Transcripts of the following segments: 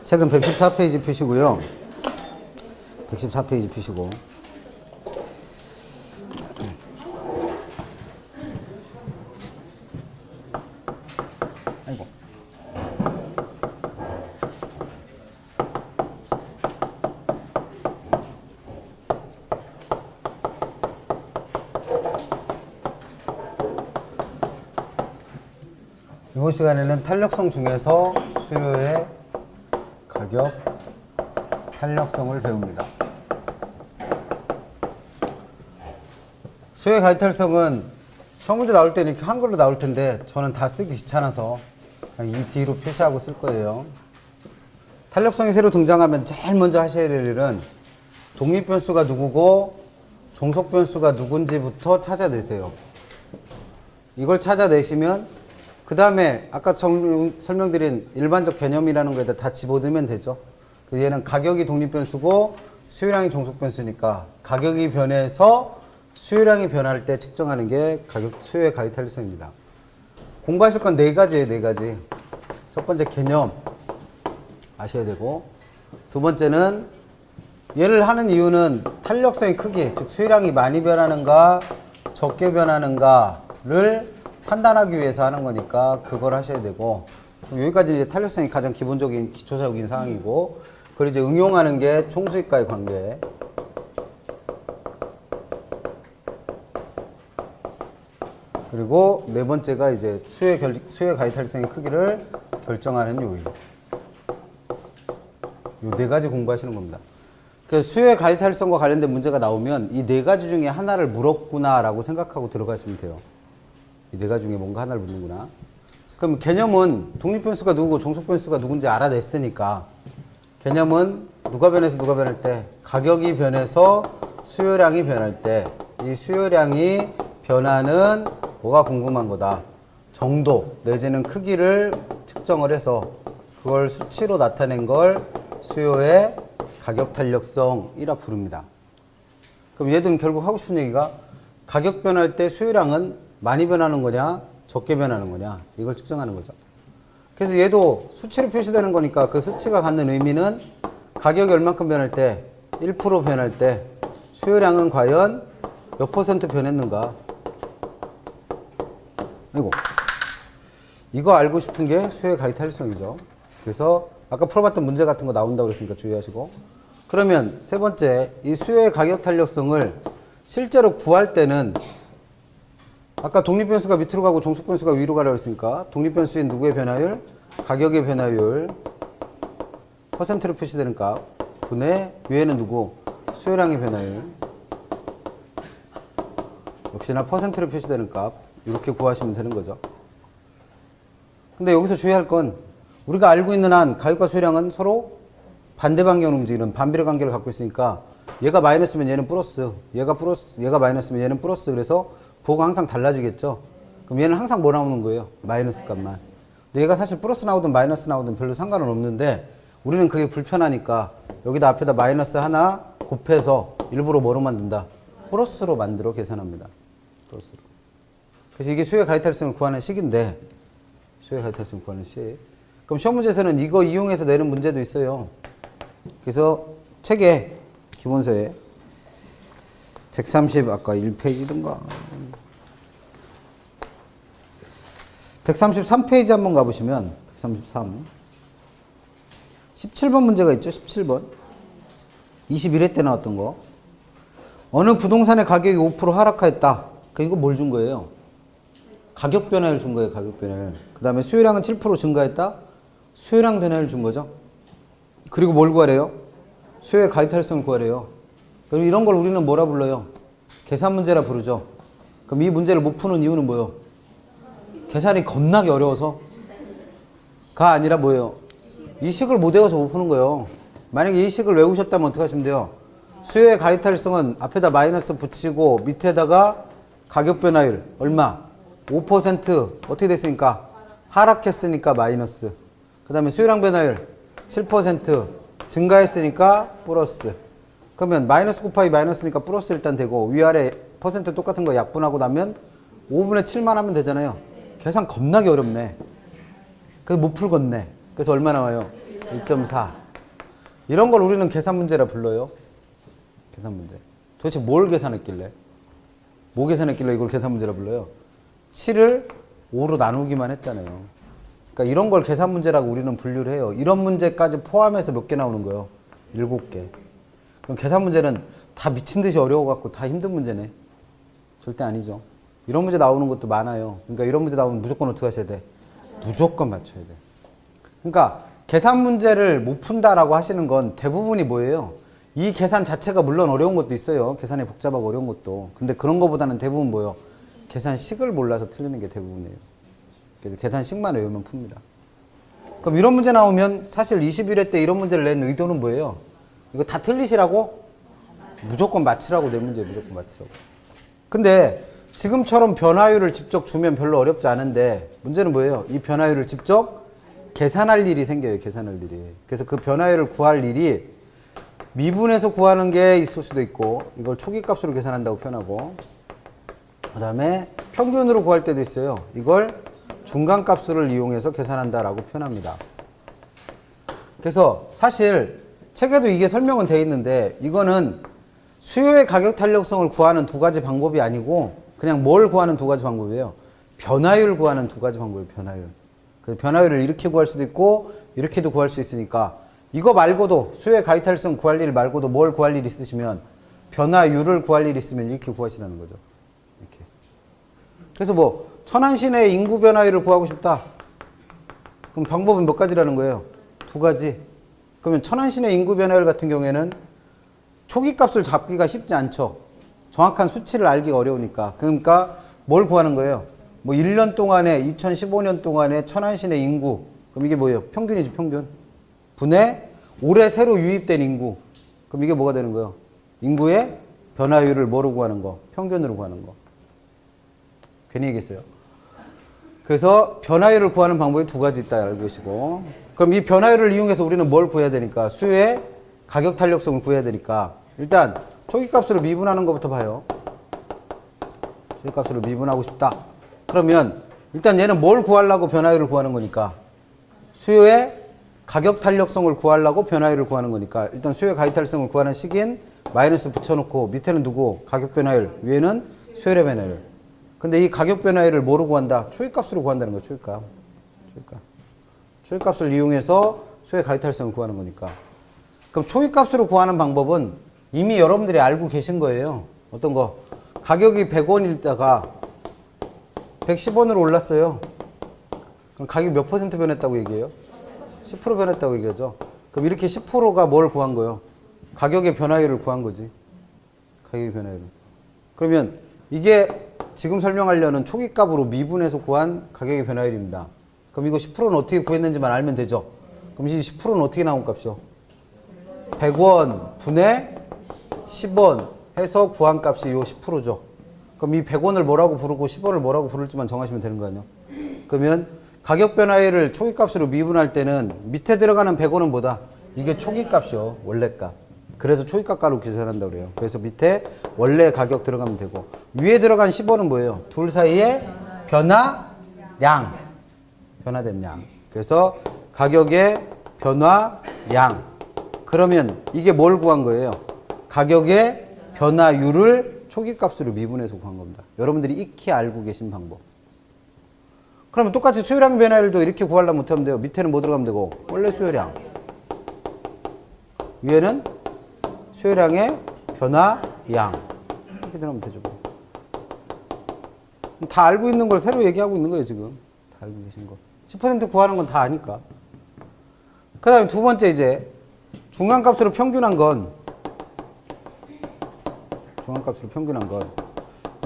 책은 114페이지 펴시고요. 114페이지 펴시고. 아이고. 이번 시간에는 탄력성 중에서 수요의 가격 탄력성을 배웁니다. 수요의 가격 탄력성은 시험 문제 나올 때는 이렇게 한글로 나올 텐데 저는 다 쓰기 귀찮아서 이 뒤로 표시하고 쓸 거예요. 탄력성이 새로 등장하면 제일 먼저 하셔야 될 일은 독립변수가 누구고 종속변수가 누군지부터 찾아내세요. 이걸 찾아내시면 그 다음에 아까 설명드린 일반적 개념이라는 거에다 다 집어넣으면 되죠. 얘는 가격이 독립변수고 수요량이 종속변수니까 가격이 변해서 수요량이 변할 때 측정하는 게 수요의 가격 탄력성입니다. 공부하실 건 네 가지예요, 네 가지. 첫 번째 개념 아셔야 되고, 두 번째는 얘를 하는 이유는 탄력성의 크기, 즉 수요량이 많이 변하는가 적게 변하는가를 판단하기 위해서 하는 거니까 그걸 하셔야 되고, 여기까지는 이제 탄력성이 가장 기본적인 기초적인 사항이고, 그걸 이제 응용하는 게 총수익과의 관계. 그리고 네 번째가 이제 수요의 가격 탄력성의 크기를 결정하는 요인. 요 네 가지 공부하시는 겁니다. 그 수요의 가격 탄력성과 관련된 문제가 나오면 이 네 가지 중에 하나를 물었구나라고 생각하고 들어가시면 돼요. 이 네 가지 중에 뭔가 하나를 묻는구나. 그럼 개념은 독립변수가 누구고 종속변수가 누군지 알아냈으니까 개념은 누가 변해서 누가 변할 때, 가격이 변해서 수요량이 변할 때 이 수요량이 변하는 뭐가 궁금한 거다. 정도 내지는 크기를 측정을 해서 그걸 수치로 나타낸 걸 수요의 가격 탄력성이라 부릅니다. 그럼 얘들은 결국 하고 싶은 얘기가 가격 변할 때 수요량은 많이 변하는 거냐 적게 변하는 거냐 이걸 측정하는 거죠. 그래서 얘도 수치로 표시되는 거니까 그 수치가 갖는 의미는 가격이 얼만큼 변할 때 1% 변할 때 수요량은 과연 몇 % 변했는가. 아이고, 이거 알고 싶은 게 수요의 가격 탄력성이죠. 그래서 아까 풀어봤던 문제 같은 거 나온다고 그랬으니까 주의하시고, 그러면 세 번째, 이 수요의 가격 탄력성을 실제로 구할 때는 아까 독립변수가 밑으로 가고 종속변수가 위로 가라고 했으니까 독립변수인 누구의 변화율? 가격의 변화율 퍼센트로 표시되는 값 분의 위에는 누구? 수요량의 변화율 역시나 퍼센트로 표시되는 값 이렇게 구하시면 되는 거죠. 근데 여기서 주의할 건 우리가 알고 있는 한 가격과 수요량은 서로 반대 방향으로 움직이는 반비례 관계를 갖고 있으니까 얘가 마이너스면 얘는 플러스, 얘가 마이너스면 얘는 플러스. 그래서 부호가 항상 달라지겠죠. 그럼 얘는 항상 뭐 나오는 거예요? 마이너스 값만. 근데 얘가 사실 플러스 나오든 마이너스 나오든 별로 상관은 없는데 우리는 그게 불편하니까 여기다 앞에다 마이너스 하나 곱해서 일부러 뭐로 만든다? 플러스로 만들어 계산합니다. 플러스로. 그래서 이게 수요의 가격 탄력성을 구하는 식인데, 수요의 가격 탄력성을 구하는 식. 그럼 시험 문제에서는 이거 이용해서 내는 문제도 있어요. 그래서 책에 기본서에 130 아까 1페이지든가 133페이지 한번 가보시면 133 17번 문제가 있죠. 17번 21회 때 나왔던 거. 어느 부동산의 가격이 5% 하락하였다. 이거 뭘 준 거예요? 가격 변화율 준 거예요. 가격 변화율. 그 다음에 수요량은 7% 증가했다. 수요량 변화율 준 거죠. 그리고 뭘 구하래요? 수요의 가격 탄력성을 구하래요. 그럼 이런 걸 우리는 뭐라 불러요? 계산 문제라 부르죠. 그럼 이 문제를 못 푸는 이유는 뭐예요? 계산이 겁나게 어려워서? 가 아니라 뭐예요? 이 식을 못 외워서 못 푸는 거예요. 만약에 이 식을 외우셨다면 어떻게 하시면 돼요? 수요의 가격 탄력성은 앞에다 마이너스 붙이고 밑에다가 가격 변화율 얼마? 5% 어떻게 됐으니까? 하락했으니까 마이너스. 그 다음에 수요량 변화율 7% 증가했으니까 플러스. 그러면 마이너스 곱하기 마이너스니까 플러스 일단 되고 위아래 퍼센트 똑같은 거 약분하고 나면 5분의 7만 하면 되잖아요. 계산 겁나게 어렵네. 그래서 못 풀겠네. 그래서 얼마 나와요? 1.4. 이런 걸 우리는 계산 문제라 불러요. 계산 문제. 도대체 뭘 계산했길래? 뭐 계산했길래 이걸 계산 문제라 불러요? 7을 5로 나누기만 했잖아요. 그러니까 이런 걸 계산 문제라고 우리는 분류를 해요. 이런 문제까지 포함해서 몇 개 나오는 거예요? 7개. 그럼 계산 문제는 다 미친 듯이 어려워갖고 다 힘든 문제네. 절대 아니죠. 이런 문제 나오는 것도 많아요. 그러니까 이런 문제 나오면 무조건 어떻게 하셔야 돼? 무조건 맞춰야 돼. 그러니까 계산 문제를 못 푼다라고 하시는 건 대부분이 뭐예요? 이 계산 자체가 물론 어려운 것도 있어요. 계산이 복잡하고 어려운 것도. 근데 그런 거보다는 대부분 뭐예요? 계산식을 몰라서 틀리는 게 대부분이에요. 그래서 계산식만 외우면 풉니다. 그럼 이런 문제 나오면 사실 21회 때 이런 문제를 낸 의도는 뭐예요? 이거 다 틀리시라고? 무조건 맞추라고 내 문제 무조건 맞추라고. 근데 지금처럼 변화율을 직접 주면 별로 어렵지 않은데 문제는 뭐예요? 이 변화율을 직접 계산할 일이 생겨요. 계산할 일이. 그래서 그 변화율을 구할 일이 미분에서 구하는 게 있을 수도 있고 이걸 초기값으로 계산한다고 표현하고 그 다음에 평균으로 구할 때도 있어요. 이걸 중간값을 이용해서 계산한다라고 표현합니다. 그래서 사실 책에도 이게 설명은 돼 있는데 이거는 수요의 가격 탄력성을 구하는 두 가지 방법이 아니고 그냥 뭘 구하는 두 가지 방법이에요. 변화율 구하는 두 가지 방법이에요. 변화율. 그래서 변화율을 이렇게 구할 수도 있고 이렇게도 구할 수 있으니까 이거 말고도 수요의 가격 탄력성 구할 일 말고도 뭘 구할 일 있으시면 변화율을 구할 일 있으면 이렇게 구하시라는 거죠. 이렇게. 그래서 뭐 천안시내 인구 변화율을 구하고 싶다. 그럼 방법은 몇 가지라는 거예요? 두 가지. 그러면 천안시내 인구 변화율 같은 경우에는 초기값을 잡기가 쉽지 않죠. 정확한 수치를 알기가 어려우니까. 그러니까 뭘 구하는 거예요? 뭐 1년 동안에 2015년 동안에 천안시내 인구. 그럼 이게 뭐예요? 평균이지 평균. 분의 올해 새로 유입된 인구. 그럼 이게 뭐가 되는 거예요? 인구의 변화율을 뭐로 구하는 거? 평균으로 구하는 거. 괜히 얘기했어요. 그래서 변화율을 구하는 방법이 두 가지 있다 알고 계시고 그럼 이 변화율을 이용해서 우리는 뭘 구해야 되니까 수요의 가격 탄력성을 구해야 되니까 일단 초기값으로 미분하는 것부터 봐요. 초기값으로 미분하고 싶다. 그러면 일단 얘는 뭘 구하려고 변화율을 구하는 거니까 수요의 가격 탄력성을 구하려고 변화율을 구하는 거니까 일단 수요의 가격 탄력성을 구하는 식인 마이너스 붙여놓고 밑에는 누구? 가격 변화율 위에는 수요의 변화율. 근데 이 가격 변화율을 뭐로 구한다? 초기값으로 구한다는 거예요. 초기값. 초기값을 이용해서 수요의 가격 탄력성을 구하는 거니까. 그럼 초기값으로 구하는 방법은 이미 여러분들이 알고 계신 거예요. 어떤 거? 가격이 100원일다가 110원으로 올랐어요. 그럼 가격이 몇 퍼센트 변했다고 얘기해요? 10% 변했다고 얘기하죠. 그럼 이렇게 10%가 뭘 구한 거예요? 가격의 변화율을 구한 거지. 가격의 변화율을. 그러면 이게 지금 설명하려는 초기값으로 미분해서 구한 가격의 변화율입니다. 그럼 이거 10%는 어떻게 구했는지만 알면 되죠. 그럼 이 10%는 어떻게 나온 값이요? 100원 분의 10원 해서 구한 값이 이 10%죠. 그럼 이 100원을 뭐라고 부르고 10원을 뭐라고 부를지만 정하시면 되는 거 아니에요? 그러면 가격 변화율을 초기값으로 미분할 때는 밑에 들어가는 100원은 뭐다? 이게 초기값이요. 원래값. 그래서 초기값가로 계산한다고 그래요. 그래서 밑에 원래 가격 들어가면 되고 위에 들어간 10원은 뭐예요? 둘 사이의 변화량. 변화된 양. 그래서 가격의 변화량. 그러면 이게 뭘 구한 거예요? 가격의 변화율을 초기값으로 미분해서 구한 겁니다. 여러분들이 익히 알고 계신 방법. 그러면 똑같이 수요량 변화율도 이렇게 구하려면 못하면 돼요. 밑에는 뭐 들어가면 되고 원래 수요량. 위에는 수요량의 변화량. 이렇게 들어가면 되죠. 다 알고 있는 걸 새로 얘기하고 있는 거예요, 지금. 다 알고 계신 거. 10% 구하는 건 다 아니까. 그 다음에 두 번째 이제 중간값으로 평균한 건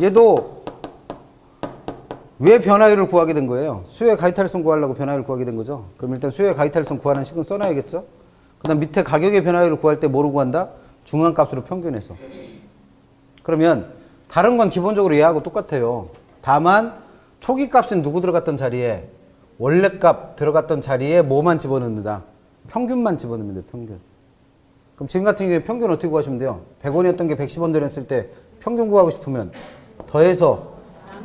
얘도 왜 변화율을 구하게 된 거예요? 수요의 가격 탄력성 구하려고 변화율을 구하게 된 거죠. 그럼 일단 수요의 가격 탄력성 구하는 식은 써놔야겠죠. 그 다음 밑에 가격의 변화율을 구할 때 뭐로 구한다? 중간값으로 평균해서. 그러면 다른 건 기본적으로 얘하고 똑같아요. 다만 초기값은 누구 들어갔던 자리에 원래값 들어갔던 자리에 뭐만 집어넣는다? 평균만 집어넣으면 돼요. 평균. 그럼 지금 같은 경우에 평균 어떻게 구하시면 돼요? 100원이었던 게 110원 되었을 때 평균 구하고 싶으면 더해서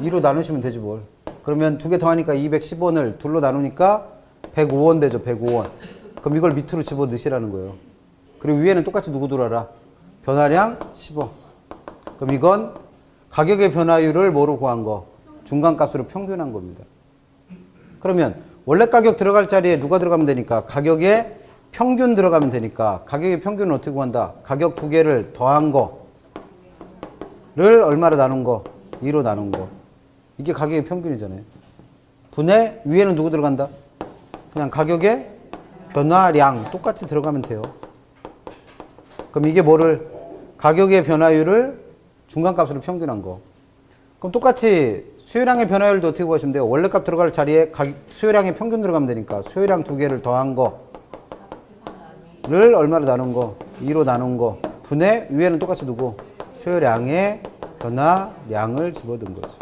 2로 나누시면 되지 뭘. 그러면 두 개 더하니까 210원을 둘로 나누니까 105원 되죠. 105원. 그럼 이걸 밑으로 집어넣으시라는 거예요. 그리고 위에는 똑같이 누구 들어라? 변화량 10원. 그럼 이건 가격의 변화율을 뭐로 구한 거? 중간값으로 평균한 겁니다. 그러면 원래 가격 들어갈 자리에 누가 들어가면 되니까? 가격의 평균 들어가면 되니까 가격의 평균은 어떻게 구한다? 가격 두 개를 더한 거를 얼마로 나눈 거? 2로 나눈 거. 이게 가격의 평균이잖아요. 분의 위에는 누구 들어간다? 그냥 가격의 변화량 똑같이 들어가면 돼요. 그럼 이게 뭐를? 가격의 변화율을 중간값으로 평균한 거. 그럼 똑같이 수요량의 변화율도 어떻게 구하시면 돼요? 원래 값 들어갈 자리에 수요량의 평균 들어가면 되니까 수요량 두 개를 더한 거를 얼마로 나눈 거? 2로 나눈 거. 분의 위에는 똑같이 두고 수요량의 변화량을 집어든 거죠.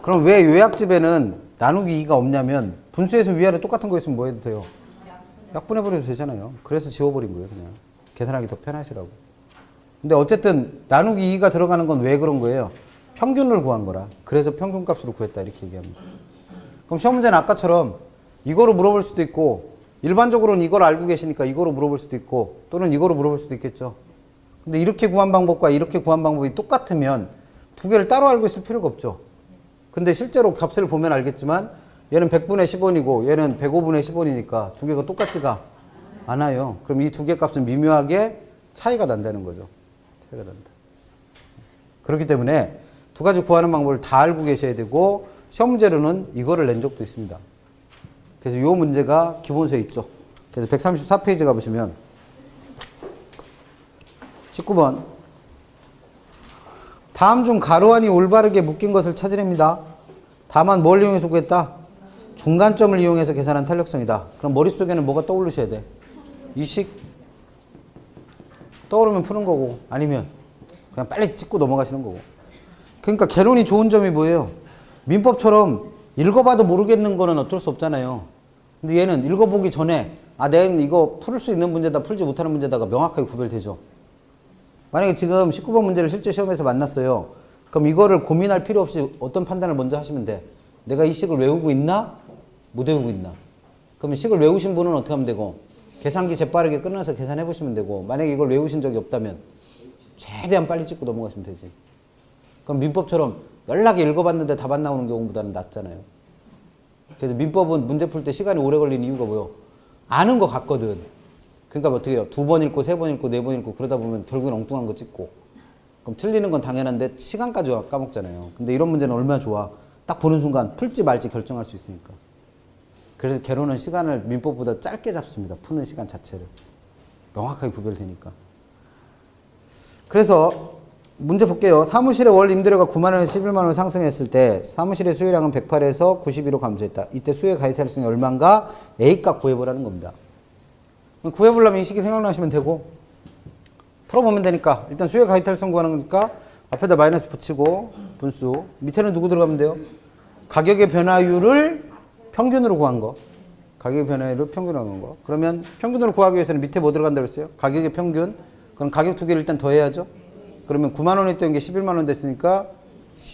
그럼 왜 요약집에는 나누기 2가 없냐면 분수에서 위아래 똑같은 거 있으면 뭐 해도 돼요? 약분해버려도 되잖아요. 그래서 지워버린 거예요. 그냥 계산하기 더 편하시라고. 근데 어쨌든 나누기 2가 들어가는 건 왜 그런 거예요? 평균을 구한 거라. 그래서 평균값으로 구했다 이렇게 얘기합니다. 그럼 시험 문제는 아까처럼 이거로 물어볼 수도 있고 일반적으로는 이걸 알고 계시니까 이거로 물어볼 수도 있고 또는 이거로 물어볼 수도 있겠죠. 근데 이렇게 구한 방법과 이렇게 구한 방법이 똑같으면 두 개를 따로 알고 있을 필요가 없죠. 근데 실제로 값을 보면 알겠지만 얘는 100분의 10원이고 얘는 105분의 10원이니까 두 개가 똑같지가 않아요. 그럼 이 두 개 값은 미묘하게 차이가 난다는 거죠. 차이가 난다. 그렇기 때문에 두 가지 구하는 방법을 다 알고 계셔야 되고 시험 문제로는 이거를 낸 적도 있습니다. 그래서 이 문제가 기본서에 있죠. 그래서 134페이지 가보시면 19번 다음 중 가로안이 올바르게 묶인 것을 찾으랍니다. 다만 뭘 이용해서 구했다? 중간점을 이용해서 계산한 탄력성이다. 그럼 머릿속에는 뭐가 떠오르셔야 돼? 이 식 떠오르면 푸는 거고 아니면 그냥 빨리 찍고 넘어가시는 거고. 그러니까 개론이 좋은 점이 뭐예요? 민법처럼 읽어봐도 모르겠는 거는 어쩔 수 없잖아요. 근데 얘는 읽어보기 전에 내가 이거 풀 수 있는 문제다 풀지 못하는 문제다가 명확하게 구별되죠. 만약에 지금 19번 문제를 실제 시험에서 만났어요. 그럼 이거를 고민할 필요 없이 어떤 판단을 먼저 하시면 돼? 내가 이 식을 외우고 있나? 못 외우고 있나? 그러면 식을 외우신 분은 어떻게 하면 되고 계산기 재빠르게 끊어서 계산해 보시면 되고 만약에 이걸 외우신 적이 없다면 최대한 빨리 찍고 넘어가시면 되지. 그럼 민법처럼 연락에 읽어봤는데 답 안 나오는 경우보다는 낫잖아요. 그래서 민법은 문제 풀 때 시간이 오래 걸리는 이유가 뭐예요? 아는 거 같거든. 그러니까 어떻게 해요? 2번 읽고 3번 읽고 4번 읽고 그러다 보면 결국엔 엉뚱한 거 찍고 그럼 틀리는 건 당연한데 시간까지 까먹잖아요. 근데 이런 문제는 얼마나 좋아. 딱 보는 순간 풀지 말지 결정할 수 있으니까. 그래서 개론은 시간을 민법보다 짧게 잡습니다. 푸는 시간 자체를. 명확하게 구별되니까. 그래서 문제 볼게요. 사무실의 월 임대료가 9만 원에서 11만 원 상승했을 때 사무실의 수요량은 108에서 92로 감소했다. 이때 수요의 가입 탄력성이 얼마인가? A값 구해보라는 겁니다. 구해보려면 이 식이 생각나시면 되고 풀어보면 되니까 일단 수요의 가입 탄력성 구하는 거니까 앞에다 마이너스 붙이고 분수 밑에는 누구 들어가면 돼요? 가격의 변화율을 평균으로 구한 거. 가격의 변화율을 평균으로 구한 거. 그러면 평균으로 구하기 위해서는 밑에 뭐 들어간다고 했어요? 가격의 평균. 그럼 가격 두 개를 일단 더해야죠. 그러면 9만 원이었던 게 11만 원 됐으니까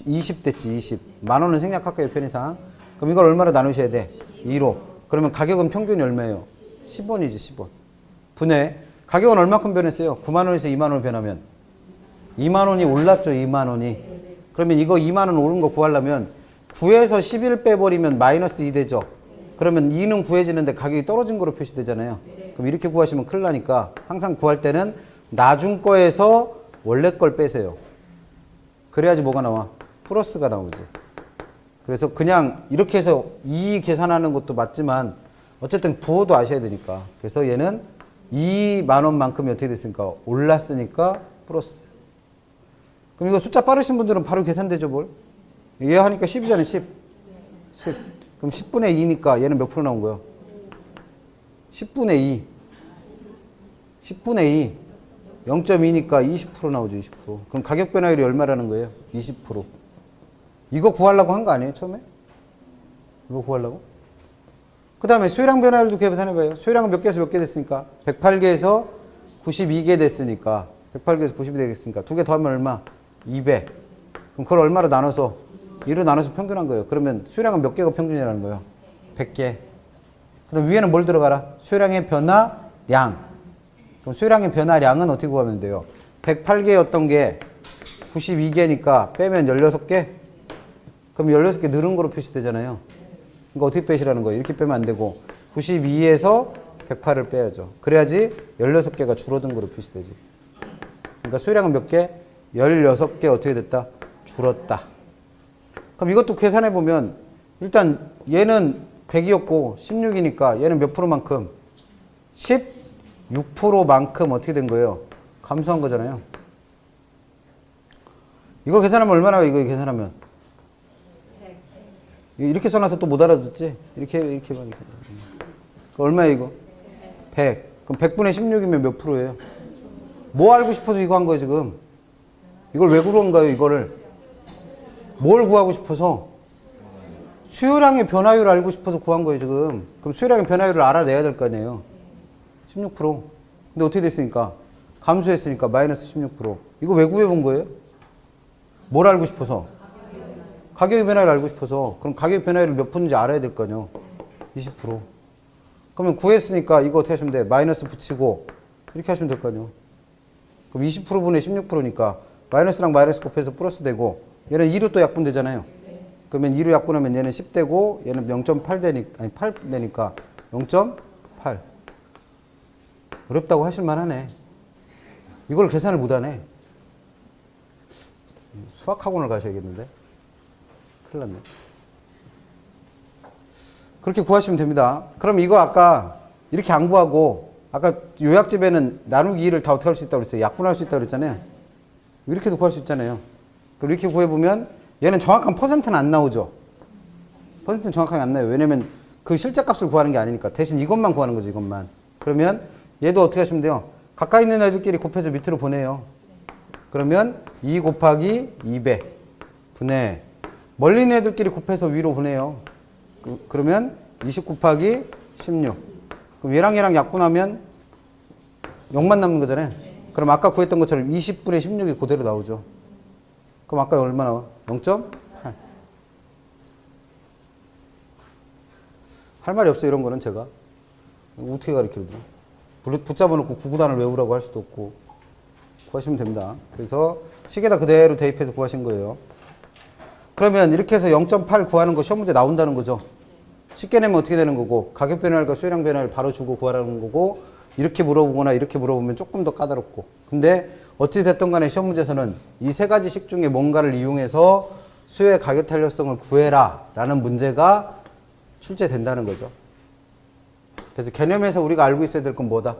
20 됐지. 20. 만 원은 생략할게요. 편의상. 그럼 이걸 얼마로 나누셔야 돼? 2로. 그러면 가격은 평균이 얼마예요? 10원이지. 10원. 분의 가격은 얼마큼 변했어요? 9만 원에서 2만 원을 변하면 2만 원이 올랐죠. 2만 원이. 그러면 이거 2만 원 오른 거 구하려면 9에서 11 빼버리면 마이너스 2 되죠. 그러면 2는 구해지는데 가격이 떨어진 거로 표시되잖아요. 그럼 이렇게 구하시면 큰일 나니까 항상 구할 때는 나중 거에서 원래 걸 빼세요. 그래야지 뭐가 나와? 플러스가 나오지. 그래서 그냥 이렇게 해서 이 계산하는 것도 맞지만 어쨌든 부호도 아셔야 되니까. 그래서 얘는 2만 원만큼이 어떻게 됐으니까 올랐으니까 플러스. 그럼 이거 숫자 빠르신 분들은 바로 계산되죠, 뭘? 얘 하니까 10이잖아요, 10. 10. 그럼 10분의 2니까 얘는 몇 프로 나온 거예요? 10분의 2. 10분의 2. 0.2니까 20% 나오죠, 20%. 그럼 가격 변화율이 얼마라는 거예요? 20%. 이거 구하려고 한 거 아니에요, 처음에? 이거 구하려고? 그 다음에 수요량 변화율도 계산해봐요. 수요량은 몇 개에서 몇 개 됐으니까? 108개에서 92개 됐으니까. 108개에서 92개 됐으니까. 두 개 더하면 얼마? 200. 그럼 그걸 얼마로 나눠서? 2로 나눠서 평균한 거예요. 그러면 수요량은 몇 개가 평균이라는 거예요? 100개. 그 다음 위에는 뭘 들어가라? 수요량의 변화량. 그럼 수요량의 변화량은 어떻게 구하면 돼요? 108개였던 게 92개니까 빼면 16개? 그럼 16개 늘은 거로 표시되잖아요. 그러니까 어떻게 빼시라는 거예요? 이렇게 빼면 안 되고 92에서 108을 빼야죠. 그래야지 16개가 줄어든 거로 표시되지. 그러니까 수요량은 몇 개? 16개 어떻게 됐다? 줄었다. 그럼 이것도 계산해 보면 일단 얘는 100이었고 16이니까 얘는 몇 프로만큼? 16%만큼 어떻게 된 거예요? 감소한 거잖아요. 이거 계산하면 얼마나 와요? 이거 계산하면? 이렇게 써놔서 또 못 알아듣지? 이렇게 얼마예요 이거? 100. 그럼 100분의 16이면 몇 프로예요? 뭐 알고 싶어서 이거 한 거예요 지금? 이걸 왜 구한 거예요 이거를? 뭘 구하고 싶어서? 수요량의 변화율을 알고 싶어서 구한 거예요 지금. 그럼 수요량의 변화율을 알아내야 될 거 아니에요? 16%. 근데 어떻게 됐으니까? 감소했으니까 마이너스 16%. 이거 왜 구해본 거예요? 뭘 알고 싶어서? 가격의 변화를 알고 싶어서. 그럼 가격의 변화율을 몇 프로인지 알아야 될 거 아니에요? 20%. 그러면 구했으니까 이거 어떻게 하시면 돼? 마이너스 붙이고 이렇게 하시면 될 거 아니에요? 그럼 20%분의 16%니까 마이너스랑 마이너스 곱해서 플러스 되고 얘는 2로 또 약분되잖아요. 그러면 2로 약분하면 얘는 10 되고 얘는 0.8 되니까, 아니 8 되니까 0.8. 어렵다고 하실 만하네. 이걸 계산을 못하네. 수학학원을 가셔야겠는데. 큰일 났네. 그렇게 구하시면 됩니다. 그럼 이거 아까 이렇게 안 구하고 아까 요약집에는 나누기 2를 다 어떻게 할 수 있다고 그랬어요? 약분할 수 있다고 그랬잖아요. 이렇게도 구할 수 있잖아요. 그럼 이렇게 구해보면 얘는 정확한 퍼센트는 안 나오죠. 퍼센트는 정확하게 안 나요. 왜냐면 그 실제값을 구하는 게 아니니까. 대신 이것만 구하는 거죠. 이것만. 그러면 얘도 어떻게 하시면 돼요? 가까이 있는 애들끼리 곱해서 밑으로 보내요. 그러면 2 곱하기 2배 분의 멀리 있는 애들끼리 곱해서 위로 보내요. 그러면 20 곱하기 16. 그럼 얘랑 약분하면 0만 남는 거잖아요. 그럼 아까 구했던 것처럼 20분의 16이 그대로 나오죠. 그럼 아까 얼마 나와? 0.8. 할 말이 없어요. 이런 거는 제가. 어떻게 가르쳐드려? 붙잡아 놓고 구구단을 외우라고 할 수도 없고. 구하시면 됩니다. 그래서 식에다 그대로 대입해서 구하신 거예요. 그러면 이렇게 해서 0.8 구하는 거 시험 문제 나온다는 거죠. 쉽게 내면 어떻게 되는 거고, 가격 변화율과 수요량 변화율 바로 주고 구하라는 거고, 이렇게 물어보거나 이렇게 물어보면 조금 더 까다롭고. 근데 어찌 됐든 간에 시험 문제에서는 이 세 가지 식 중에 뭔가를 이용해서 수요의 가격 탄력성을 구해라 라는 문제가 출제된다는 거죠. 그래서 개념에서 우리가 알고 있어야 될 건 뭐다?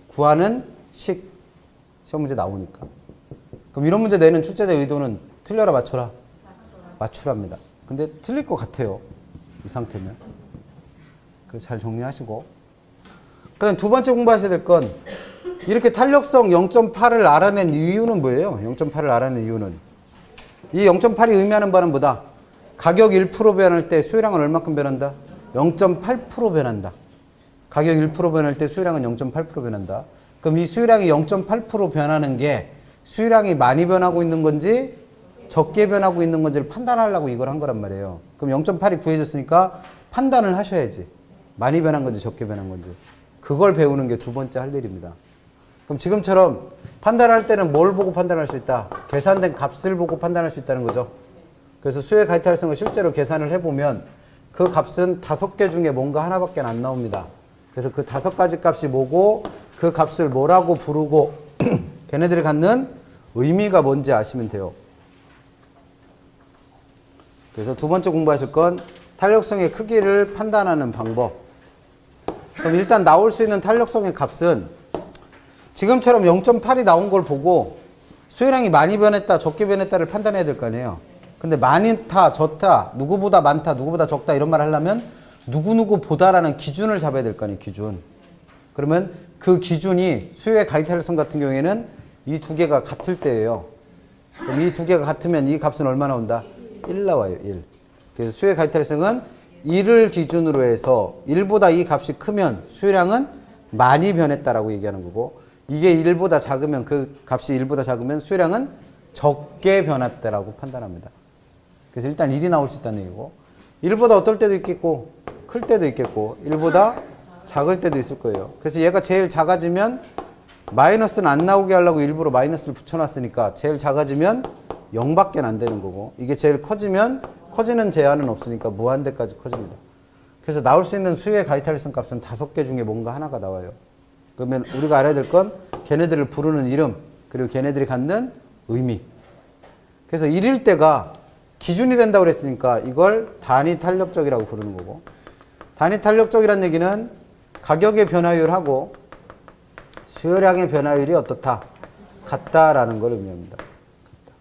구하는 식. 시험 문제 나오니까. 그럼 이런 문제 내는 출제자의 의도는 틀려라 맞춰라? 맞추랍니다. 근데 틀릴 것 같아요. 이 상태면. 그래서 잘 정리하시고. 그 다음 두 번째 공부하셔야 될 건 이렇게 탄력성 0.8을 알아낸 이유는 뭐예요? 0.8을 알아낸 이유는 이 0.8이 의미하는 바는 뭐다? 가격 1% 변할 때 수요량은 얼마큼 변한다? 0.8% 변한다. 가격 1% 변할 때 수요량은 0.8% 변한다. 그럼 이 수요량이 0.8% 변하는 게 수요량이 많이 변하고 있는 건지 적게 변하고 있는 건지를 판단하려고 이걸 한 거란 말이에요. 그럼 0.8이 구해졌으니까 판단을 하셔야지. 많이 변한 건지 적게 변한 건지. 그걸 배우는 게 두 번째 할 일입니다. 그럼 지금처럼 판단할 때는 뭘 보고 판단할 수 있다? 계산된 값을 보고 판단할 수 있다는 거죠. 그래서 수요의 가격 탄력성을 실제로 계산을 해보면 그 값은 5개 중에 뭔가 하나밖에 안 나옵니다. 그래서 그 5가지 값이 뭐고 그 값을 뭐라고 부르고 걔네들이 갖는 의미가 뭔지 아시면 돼요. 그래서 두 번째 공부하실 건 탄력성의 크기를 판단하는 방법. 그럼 일단 나올 수 있는 탄력성의 값은 지금처럼 0.8이 나온 걸 보고 수요량이 많이 변했다, 적게 변했다를 판단해야 될 거 아니에요. 근데 많다, 적다, 누구보다 많다, 누구보다 적다 이런 말 하려면 누구누구보다라는 기준을 잡아야 될 거 아니에요. 기준. 그러면 그 기준이 수요의 가격 탄력성 같은 경우에는 이 두 개가 같을 때예요. 그럼 이 두 개가 같으면 이 값은 얼마 나온다? 1 나와요. 1. 그래서 수요의 가격 탄력성은 1을 기준으로 해서 1보다 이 값이 크면 수요량은 많이 변했다라고 얘기하는 거고 이게 1보다 작으면 그 값이 1보다 작으면 수요량은 적게 변했다라고 판단합니다. 그래서 일단 1이 나올 수 있다는 얘기고 1보다 어떨 때도 있겠고 클 때도 있겠고 1보다 작을 때도 있을 거예요. 그래서 얘가 제일 작아지면 마이너스는 안 나오게 하려고 일부러 마이너스를 붙여놨으니까 제일 작아지면 0밖에 안 되는 거고, 이게 제일 커지면 커지는 제한은 없으니까 무한대까지 커집니다. 그래서 나올 수 있는 수의 가이탈리슨 값은 5개 중에 뭔가 하나가 나와요. 그러면 우리가 알아야 될 건 걔네들을 부르는 이름, 그리고 걔네들이 갖는 의미. 그래서 1일 때가 기준이 된다고 그랬으니까 이걸 단위 탄력적이라고 부르는 거고, 단위 탄력적이란 얘기는 가격의 변화율하고 수요량의 변화율이 어떻다? 같다라는 걸 의미합니다. 같다.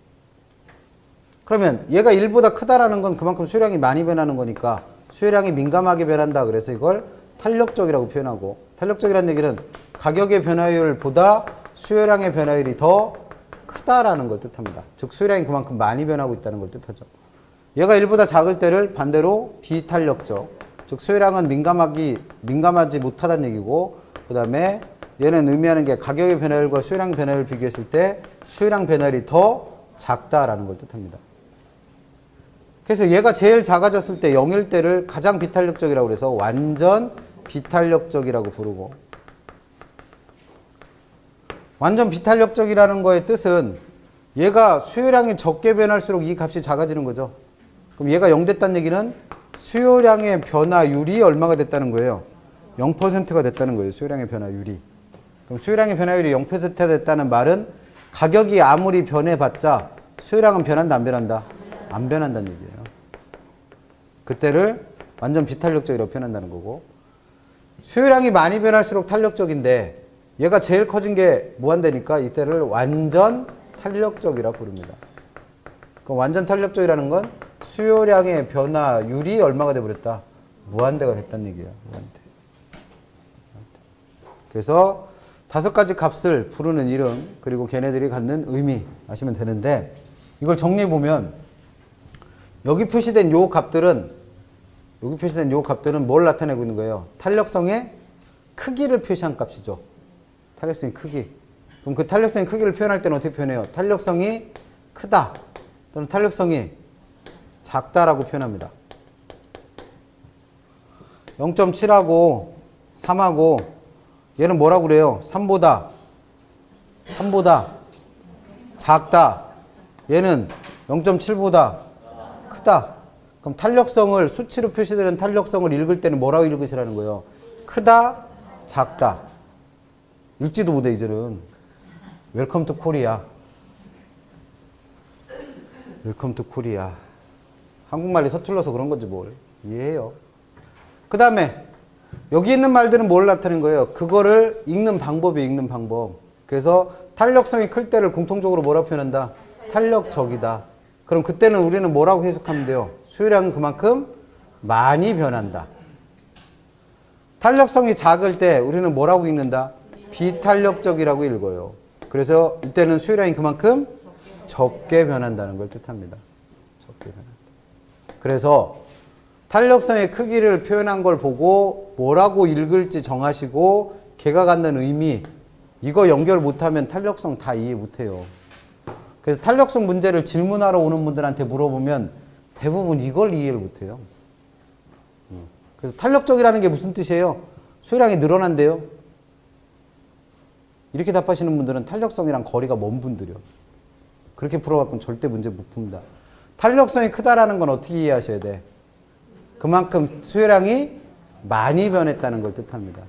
그러면 얘가 1보다 크다라는 건 그만큼 수요량이 많이 변하는 거니까 수요량이 민감하게 변한다. 그래서 이걸 탄력적이라고 표현하고, 탄력적이라는 얘기는 가격의 변화율보다 수요량의 변화율이 더 크다라는 걸 뜻합니다. 즉 수요량이 그만큼 많이 변하고 있다는 걸 뜻하죠. 얘가 1보다 작을 때를 반대로 비탄력적, 즉 수요량은 민감하지 못하다는 얘기고, 그 다음에 얘는 의미하는 게 가격의 변화율과 수요량 변화율을 비교했을 때 수요량 변화율이 더 작다라는 걸 뜻합니다. 그래서 얘가 제일 작아졌을 때 0일 때를 가장 비탄력적이라고 해서 완전 비탄력적이라고 부르고, 완전 비탄력적이라는 거의 뜻은 얘가 수요량이 적게 변할수록 이 값이 작아지는 거죠. 그럼 얘가 0 됐다는 얘기는 수요량의 변화율이 얼마가 됐다는 거예요? 0%가 됐다는 거예요. 수요량의 변화율이. 그럼 수요량의 변화율이 0%가 됐다는 말은 가격이 아무리 변해봤자 수요량은 변한다, 안 변한다? 안 변한다는 얘기예요. 그때를 완전 비탄력적이라고 표현한다는 거고, 수요량이 많이 변할수록 탄력적인데 얘가 제일 커진 게 무한대니까 이때를 완전 탄력적이라고 부릅니다. 그럼 완전 탄력적이라는 건 수요량의 변화율이 얼마가 돼버렸다? 무한대가 됐다는 얘기예요. 무한대. 그래서 5가지 값을 부르는 이름, 그리고 걔네들이 갖는 의미 아시면 되는데, 이걸 정리해보면 여기 표시된 요 값들은 뭘 나타내고 있는 거예요? 탄력성의 크기를 표시한 값이죠. 탄력성의 크기. 그럼 그 탄력성의 크기를 표현할 때는 어떻게 표현해요? 탄력성이 크다 또는 탄력성이 작다라고 표현합니다. 0.7하고 3하고 얘는 뭐라고 그래요? 3보다 작다. 얘는 0.7보다 크다. 그럼 탄력성을, 수치로 표시되는 탄력성을 읽을 때는 뭐라고 읽으시라는 거예요? 크다, 작다. 읽지도 못해 이제는. 웰컴 투 코리아. 웰컴 투 코리아. 한국말이 서툴러서 그런 건지 뭘 이해해요. 그 다음에 여기 있는 말들은 뭘 나타내는 거예요? 그거를 읽는 방법이 읽는 방법. 그래서 탄력성이 클 때를 공통적으로 뭐라고 표현한다? 탄력적이다. 그럼 그때는 우리는 뭐라고 해석하면 돼요? 수요량은 그만큼 많이 변한다. 탄력성이 작을 때 우리는 뭐라고 읽는다? 비탄력적이라고 읽어요. 그래서 이때는 수요량이 그만큼 적게 변한다는 걸 뜻합니다. 적게 변한다. 그래서 탄력성의 크기를 표현한 걸 보고 뭐라고 읽을지 정하시고 걔가 갖는 의미, 이거 연결 못하면 탄력성 다 이해 못해요. 그래서 탄력성 문제를 질문하러 오는 분들한테 물어보면 대부분 이걸 이해를 못해요. 그래서 탄력적이라는 게 무슨 뜻이에요? 수요량이 늘어난대요. 이렇게 답하시는 분들은 탄력성이랑 거리가 먼 분들이요. 그렇게 풀어갖고는 절대 문제 못 풉니다. 탄력성이 크다라는 건 어떻게 이해하셔야 돼? 그만큼 수요량이 많이 변했다는 걸 뜻합니다.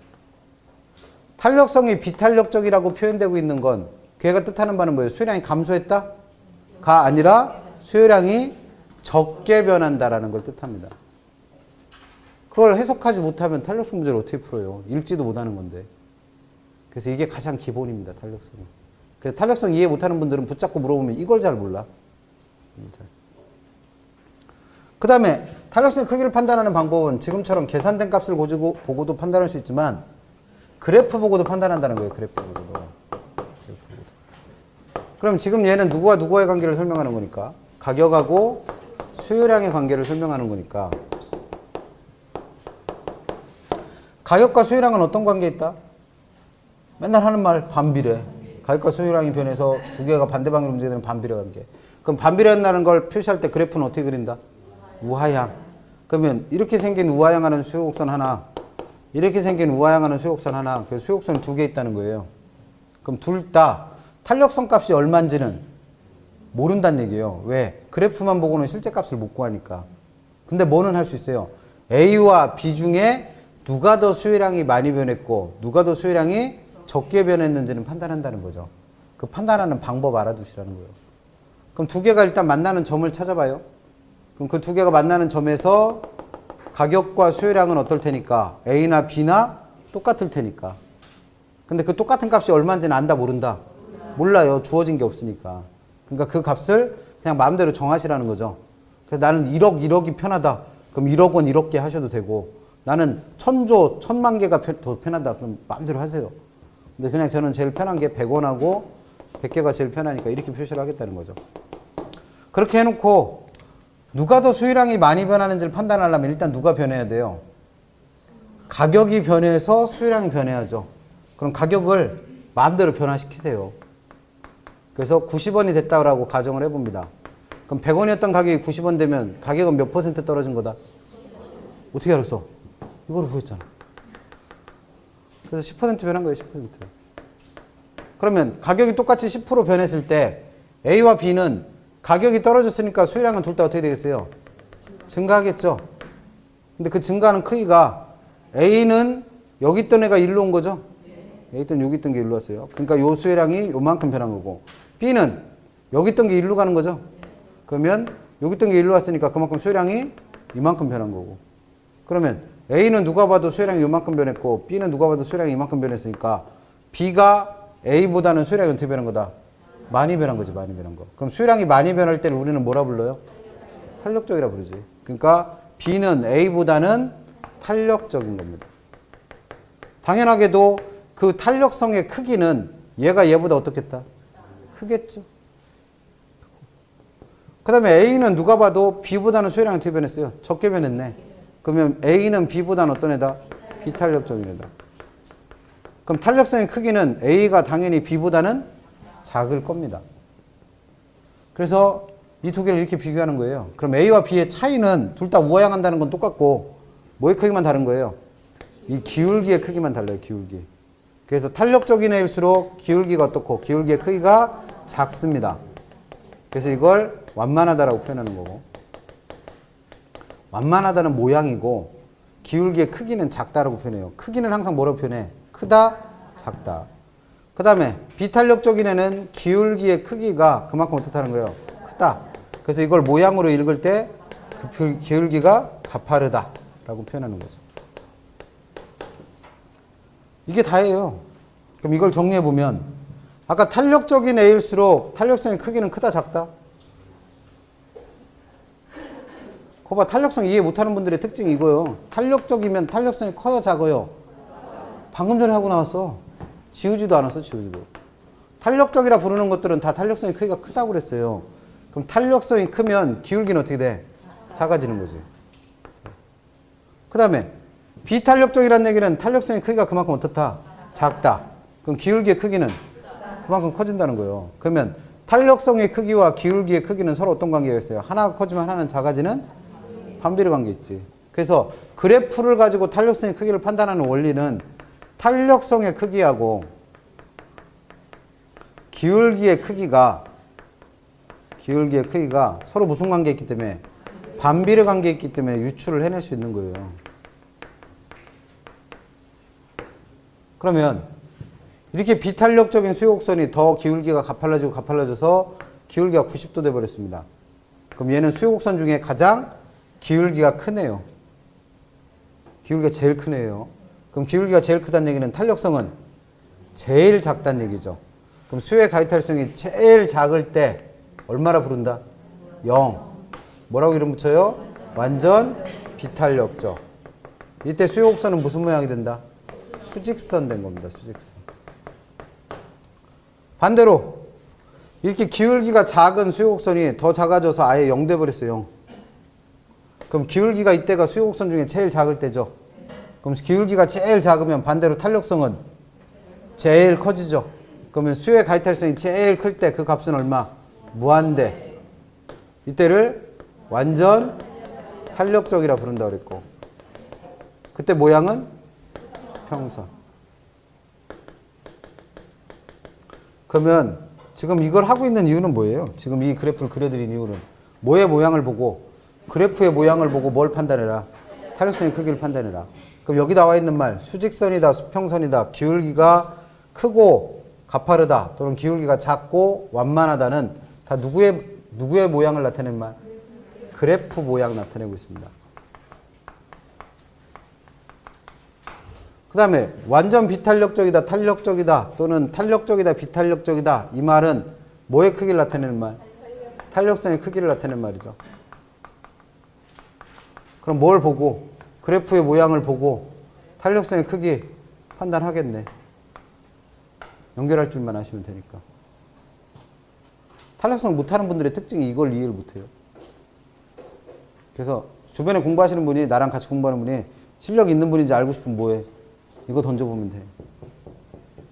탄력성이 비탄력적이라고 표현되고 있는 건 걔가 뜻하는 바는 뭐예요? 수요량이 감소했다? 가 아니라 수요량이 적게 변한다라는 걸 뜻합니다. 그걸 해석하지 못하면 탄력성 문제를 어떻게 풀어요? 읽지도 못하는 건데. 그래서 이게 가장 기본입니다. 탄력성이. 그래서 탄력성 이해 못하는 분들은 붙잡고 물어보면 이걸 잘 몰라. 그 다음에 탄력성의 크기를 판단하는 방법은 지금처럼 계산된 값을 보고도 판단할 수 있지만 그래프 보고도 판단한다는 거예요. 그래프 보고도. 그럼 지금 얘는 누구와 누구의 관계를 설명하는 거니까 가격하고 수요량의 관계를 설명하는 거니까 가격과 수요량은 어떤 관계에 있다? 맨날 하는 말 반비례. 가격과 수요량이 변해서 두 개가 반대 방향으로 움직이는 반비례 관계. 그럼 반비례한다는 걸 표시할 때 그래프는 어떻게 그린다? 우하향. 그러면 이렇게 생긴 우하향하는 수요곡선 하나, 이렇게 생긴 우하향하는 수요곡선 하나, 그 수요곡선 두 개 있다는 거예요. 그럼 둘 다 탄력성 값이 얼마인지는 모른다는 얘기예요. 왜? 그래프만 보고는 실제 값을 못 구하니까. 근데 뭐는 할 수 있어요. A와 B 중에 누가 더 수요량이 많이 변했고 누가 더 수요량이 적게 변했는지는 판단한다는 거죠. 그 판단하는 방법 알아두시라는 거예요. 그럼 두 개가 일단 만나는 점을 찾아봐요. 그럼 그 두 개가 만나는 점에서 가격과 수요량은 어떨 테니까 A나 B나 똑같을 테니까. 근데 그 똑같은 값이 얼마인지는 안다 모른다? 몰라요. 주어진 게 없으니까. 그러니까 그 값을 그냥 마음대로 정하시라는 거죠. 그래서 나는 1억, 1억이 편하다. 그럼 1억 원 1억 개 하셔도 되고 나는 1000조, 1000만 개가 더 편하다. 그럼 마음대로 하세요. 근데 그냥 저는 제일 편한 게 100원하고 100개가 제일 편하니까 이렇게 표시를 하겠다는 거죠. 그렇게 해놓고 누가 더 수요량이 많이 변하는지를 판단하려면 일단 누가 변해야 돼요? 가격이 변해서 수요량이 변해야죠. 그럼 가격을 마음대로 변화시키세요. 그래서 90원이 됐다고 가정을 해봅니다. 그럼 100원이었던 가격이 90원 되면 가격은 몇 퍼센트 떨어진 거다? 어떻게 알았어? 이거로 구했잖아. 그래서 10% 변한 거예요. 10%. 그러면 가격이 똑같이 10% 변했을 때 A와 B는 가격이 떨어졌으니까 수요량은 둘 다 어떻게 되겠어요? 증가하겠죠. 근데 그 증가하는 크기가 A는 여기 있던 애가 일로 온 거죠. 여기 있던 여기 있던 게 일로 왔어요. 그러니까 요 수요량이 요만큼 변한 거고 B는 여기 있던 게 일로 가는 거죠. 그러면 여기 있던 게 일로 왔으니까 그만큼 수요량이 이만큼 변한 거고 그러면 A는 누가 봐도 수요량이 이만큼 변했고 B는 누가 봐도 수요량이 이만큼 변했으니까 B가 A보다는 수요량이 어떻게 변한 거다? 많이 변한 거지. 많이 변한 거. 그럼 수요량이 많이 변할 때를 우리는 뭐라 불러요? 탄력적이라 부르지. 그러니까 B는 A보다는 탄력적인 겁니다. 당연하게도 그 탄력성의 크기는 얘가 얘보다 어떻겠다? 크겠죠. 그 다음에 A는 누가 봐도 B보다는 수요량이 어떻게 변했어요? 적게 변했네. 그러면 A는 B보다는 어떤 애다? 비탄력적인 애다. 그럼 탄력성의 크기는 A가 당연히 B보다는 작을 겁니다. 그래서 이 두 개를 이렇게 비교하는 거예요. 그럼 A와 B의 차이는 둘 다 우하향한다는 건 똑같고 뭐의 크기만 다른 거예요? 이 기울기의 크기만 달라요. 기울기. 그래서 탄력적인 애일수록 기울기가 어떻고 기울기의 크기가 작습니다. 그래서 이걸 완만하다라고 표현하는 거고 완만하다는 모양이고 기울기의 크기는 작다라고 표현해요. 크기는 항상 뭐라고 표현해? 크다, 작다. 그 다음에 비탄력적인 애는 기울기의 크기가 그만큼 어떻다는 거예요? 크다. 그래서 이걸 모양으로 읽을 때 그 기울기가 가파르다라고 표현하는 거죠. 이게 다예요. 그럼 이걸 정리해보면 아까 탄력적인 애일수록 탄력성의 크기는 크다, 작다? 거봐, 탄력성 이해 못하는 분들의 특징이 이거예요. 탄력적이면 탄력성이 커요, 작아요? 방금 전에 하고 나왔어. 지우지도 않았어, 지우지도. 탄력적이라 부르는 것들은 다 탄력성의 크기가 크다고 그랬어요. 그럼 탄력성이 크면 기울기는 어떻게 돼? 작아지는 거지. 그 다음에 비탄력적이라는 얘기는 탄력성의 크기가 그만큼 어떻다? 작다. 그럼 기울기의 크기는 그만큼 커진다는 거예요. 그러면 탄력성의 크기와 기울기의 크기는 서로 어떤 관계가 있어요? 하나가 커지면 하나는 작아지는 반비례 관계 있지. 그래서 그래프를 가지고 탄력성의 크기를 판단하는 원리는 탄력성의 크기하고 기울기의 크기가 서로 무슨 관계에 있기 때문에 반비례 관계에 있기 때문에 유출을 해낼 수 있는 거예요. 그러면 이렇게 비탄력적인 수요곡선이 더 기울기가 가팔라져서 기울기가 90도 돼버렸습니다. 그럼 얘는 수요곡선 중에 가장 기울기가 큰 애요. 기울기가 제일 큰 애예요. 그럼 기울기가 제일 크다는 얘기는 탄력성은 제일 작다는 얘기죠. 그럼 수요의 가이탈성이 제일 작을 때 얼마나 부른다? 0. 뭐라고 이름 붙여요? 완전 비탄력적. 이때 수요곡선은 무슨 모양이 된다? 수직선 된 겁니다. 수직선. 반대로 이렇게 기울기가 작은 수요곡선이 더 작아져서 아예 0 돼버렸어요. 0. 그럼 기울기가 이때가 수요곡선 중에 제일 작을 때죠. 그럼 기울기가 제일 작으면 반대로 탄력성은 제일 커지죠. 그러면 수요의 가이탈성이 제일 클 때 그 값은 얼마? 무한대. 이때를 완전 탄력적이라 부른다고 그랬고 그때 모양은 평선. 그러면 지금 이걸 하고 있는 이유는 뭐예요? 지금 이 그래프를 그려드린 이유는 뭐의 모양을 보고 그래프의 모양을 보고 뭘 판단해라? 탄력성의 크기를 판단해라. 그럼 여기 나와 있는 말 수직선이다, 수평선이다, 기울기가 크고 가파르다 또는 기울기가 작고 완만하다는 다 누구의 모양을 나타낸 말? 그래프 모양 나타내고 있습니다. 그 다음에 완전 비탄력적이다, 탄력적이다 또는 탄력적이다, 비탄력적이다 이 말은 뭐의 크기를 나타내는 말? 탄력성의 크기를 나타내는 말이죠. 그럼 뭘 보고? 그래프의 모양을 보고 탄력성의 크기 판단하겠네. 연결할 줄만 아시면 되니까. 탄력성 못하는 분들의 특징이 이걸 이해를 못해요. 그래서 주변에 공부하시는 분이 나랑 같이 공부하는 분이 실력 있는 분인지 알고 싶으면 뭐해? 이거 던져보면 돼.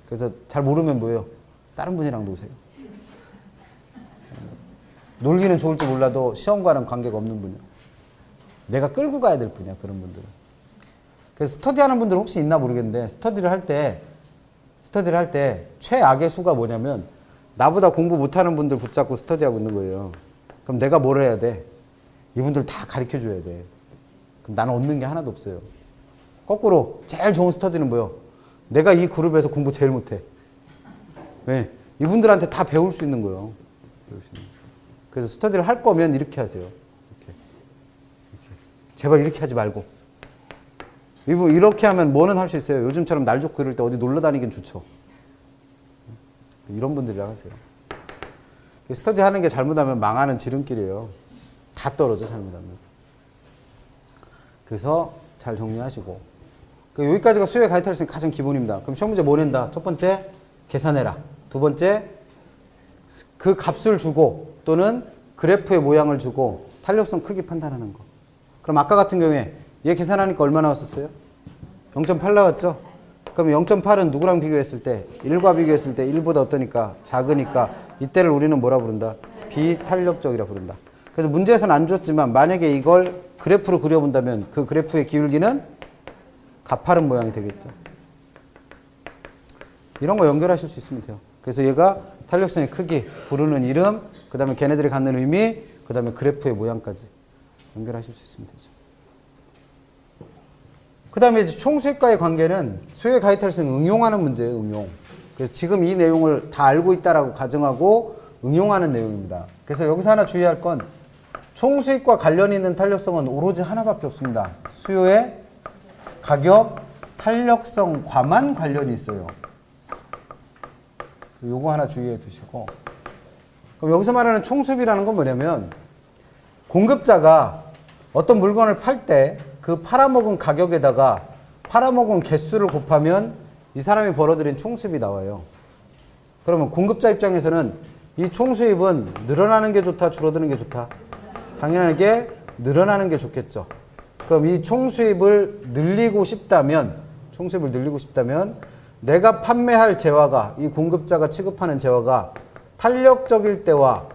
그래서 잘 모르면 뭐예요? 다른 분이랑 노세요. 놀기는 좋을지 몰라도 시험과는 관계가 없는 분이야. 내가 끌고 가야 될 분이야, 그런 분들은. 그래서 스터디하는 분들 혹시 있나 모르겠는데 스터디를 할 때 최악의 수가 뭐냐면 나보다 공부 못하는 분들 붙잡고 스터디하고 있는 거예요. 그럼 내가 뭘 해야 돼? 이분들 다 가르쳐줘야 돼. 그럼 나는 얻는 게 하나도 없어요. 거꾸로 제일 좋은 스터디는 뭐예요? 내가 이 그룹에서 공부 제일 못해. 왜? 이분들한테 다 배울 수 있는 거예요. 그래서 스터디를 할 거면 이렇게 하세요. 이렇게. 제발 이렇게 하지 말고. 이렇게 하면 뭐는 할 수 있어요. 요즘처럼 날 좋고 이럴 때 어디 놀러 다니긴 좋죠. 이런 분들이랑 하세요. 스터디 하는 게 잘못하면 망하는 지름길이에요. 다 떨어져, 잘못하면. 그래서 잘 정리하시고. 여기까지가 수요의 가이탈성의 가장 기본입니다. 그럼 시험 문제 뭐 낸다? 첫 번째, 계산해라. 두 번째, 그 값을 주고 또는 그래프의 모양을 주고 탄력성 크기 판단하는 거. 그럼 아까 같은 경우에 얘 계산하니까 얼마 나왔었어요? 0.8 나왔죠? 그럼 0.8은 누구랑 비교했을 때? 1과 비교했을 때 1보다 어떠니까? 작으니까 이때를 우리는 뭐라 부른다? 비탄력적이라 부른다. 그래서 문제에서는 안 줬지만 만약에 이걸 그래프로 그려본다면 그 그래프의 기울기는 가파른 모양이 되겠죠. 이런 거 연결하실 수 있으면 돼요. 그래서 얘가 탄력성의 크기, 부르는 이름, 그 다음에 걔네들이 갖는 의미, 그 다음에 그래프의 모양까지 연결하실 수 있으면 되죠. 그 다음에 이제 총수익과의 관계는 수요의 가이탈성 응용하는 문제예요, 응용. 그래서 지금 이 내용을 다 알고 있다라고 가정하고 응용하는 내용입니다. 그래서 여기서 하나 주의할 건 총수익과 관련 있는 탄력성은 오로지 하나밖에 없습니다. 수요의 가격, 탄력성과만 관련이 있어요. 요거 하나 주의해 두시고. 그럼 여기서 말하는 총수입이라는 건 뭐냐면 공급자가 어떤 물건을 팔 때 그 팔아먹은 가격에다가 팔아먹은 개수를 곱하면 이 사람이 벌어들인 총수입이 나와요. 그러면 공급자 입장에서는 이 총수입은 늘어나는 게 좋다, 줄어드는 게 좋다? 당연하게 늘어나는 게 좋겠죠. 그럼 이 총수입을 늘리고 싶다면 내가 판매할 재화가, 이 공급자가 취급하는 재화가 탄력적일 때와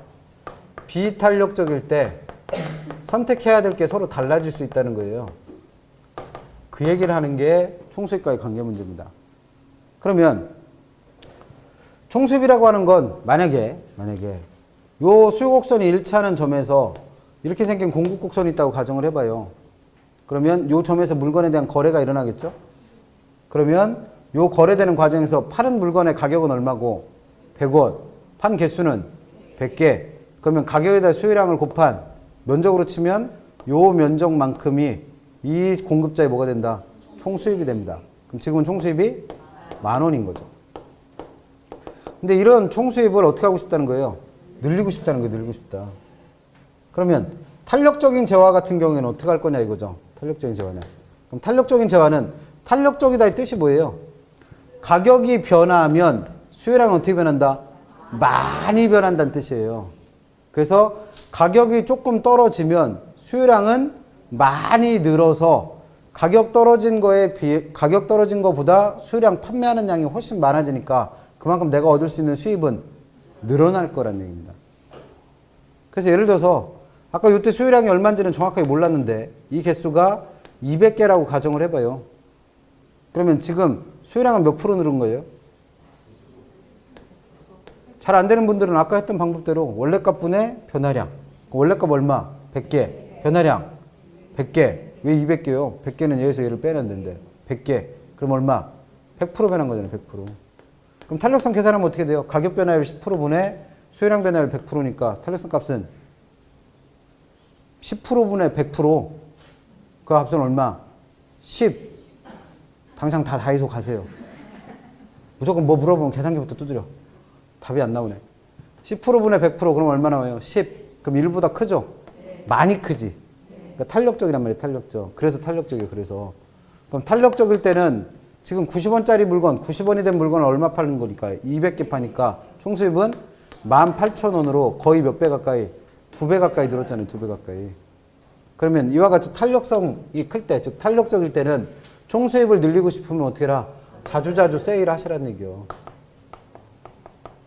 비탄력적일 때 선택해야 될 게 서로 달라질 수 있다는 거예요. 그 얘기를 하는 게 총수입과의 관계 문제입니다. 그러면 총수입이라고 하는 건 만약에 요 수요곡선이 일치하는 점에서 이렇게 생긴 공급곡선이 있다고 가정을 해봐요. 그러면 요 점에서 물건에 대한 거래가 일어나겠죠? 그러면 요 거래되는 과정에서 파는 물건의 가격은 얼마고? 100원. 판 개수는 100개. 그러면 가격에다 수요량을 곱한 면적으로 치면 요 면적만큼이 이 공급자의 뭐가 된다? 총수입이 됩니다. 그럼 지금은 총수입이 10,000원인 거죠. 근데 이런 총수입을 어떻게 하고 싶다는 거예요? 늘리고 싶다는 거예요. 늘리고 싶다. 그러면 탄력적인 재화 같은 경우에는 어떻게 할 거냐 이거죠. 탄력적인 재화는. 그럼 탄력적인 재화는 탄력적이다의 뜻이 뭐예요? 가격이 변화하면 수요량은 어떻게 변한다? 많이 변한다는 뜻이에요. 그래서 가격이 조금 떨어지면 수요량은 많이 늘어서 가격 떨어진 거보다 수요량 판매하는 양이 훨씬 많아지니까 그만큼 내가 얻을 수 있는 수입은 늘어날 거란 얘기입니다. 그래서 예를 들어서 아까 이때 수요량이 얼마인지는 정확하게 몰랐는데 이 개수가 200개라고 가정을 해봐요. 그러면 지금 수요량은 몇 프로 늘은 거예요? 잘 안 되는 분들은 아까 했던 방법대로 원래값분의 변화량. 원래값 얼마? 100개. 변화량 100개. 왜 200개요? 100개는 얘에서 얘를 빼냈는데 100개. 그럼 얼마? 100% 변한 거잖아요. 100%. 그럼 탄력성 계산하면 어떻게 돼요? 가격 변화율 10%분의 수요량 변화율 100%니까 탄력성 값은 10%분의 100%. 그 값은 얼마? 10. 당장 다 다이소 가세요. 무조건 뭐 물어보면 계산기부터 두드려. 답이 안 나오네. 10%분의 100% 그럼 얼마 나와요? 10. 그럼 1보다 크죠? 많이 크지. 그러니까 탄력적이란 말이에요. 탄력적. 그래서 탄력적이에요. 그래서. 그럼 탄력적일 때는 지금 90원짜리 물건, 90원이 된 물건을 얼마 파는 거니까 200개 파니까 총 수입은 18,000원으로 거의 몇 배 가까이? 2배 가까이 늘었잖아요. 2배 가까이. 그러면 이와 같이 탄력성이 클 때, 즉 탄력적일 때는 총 수입을 늘리고 싶으면 어떻게 해라? 자주자주 세일 하시라는 얘기요.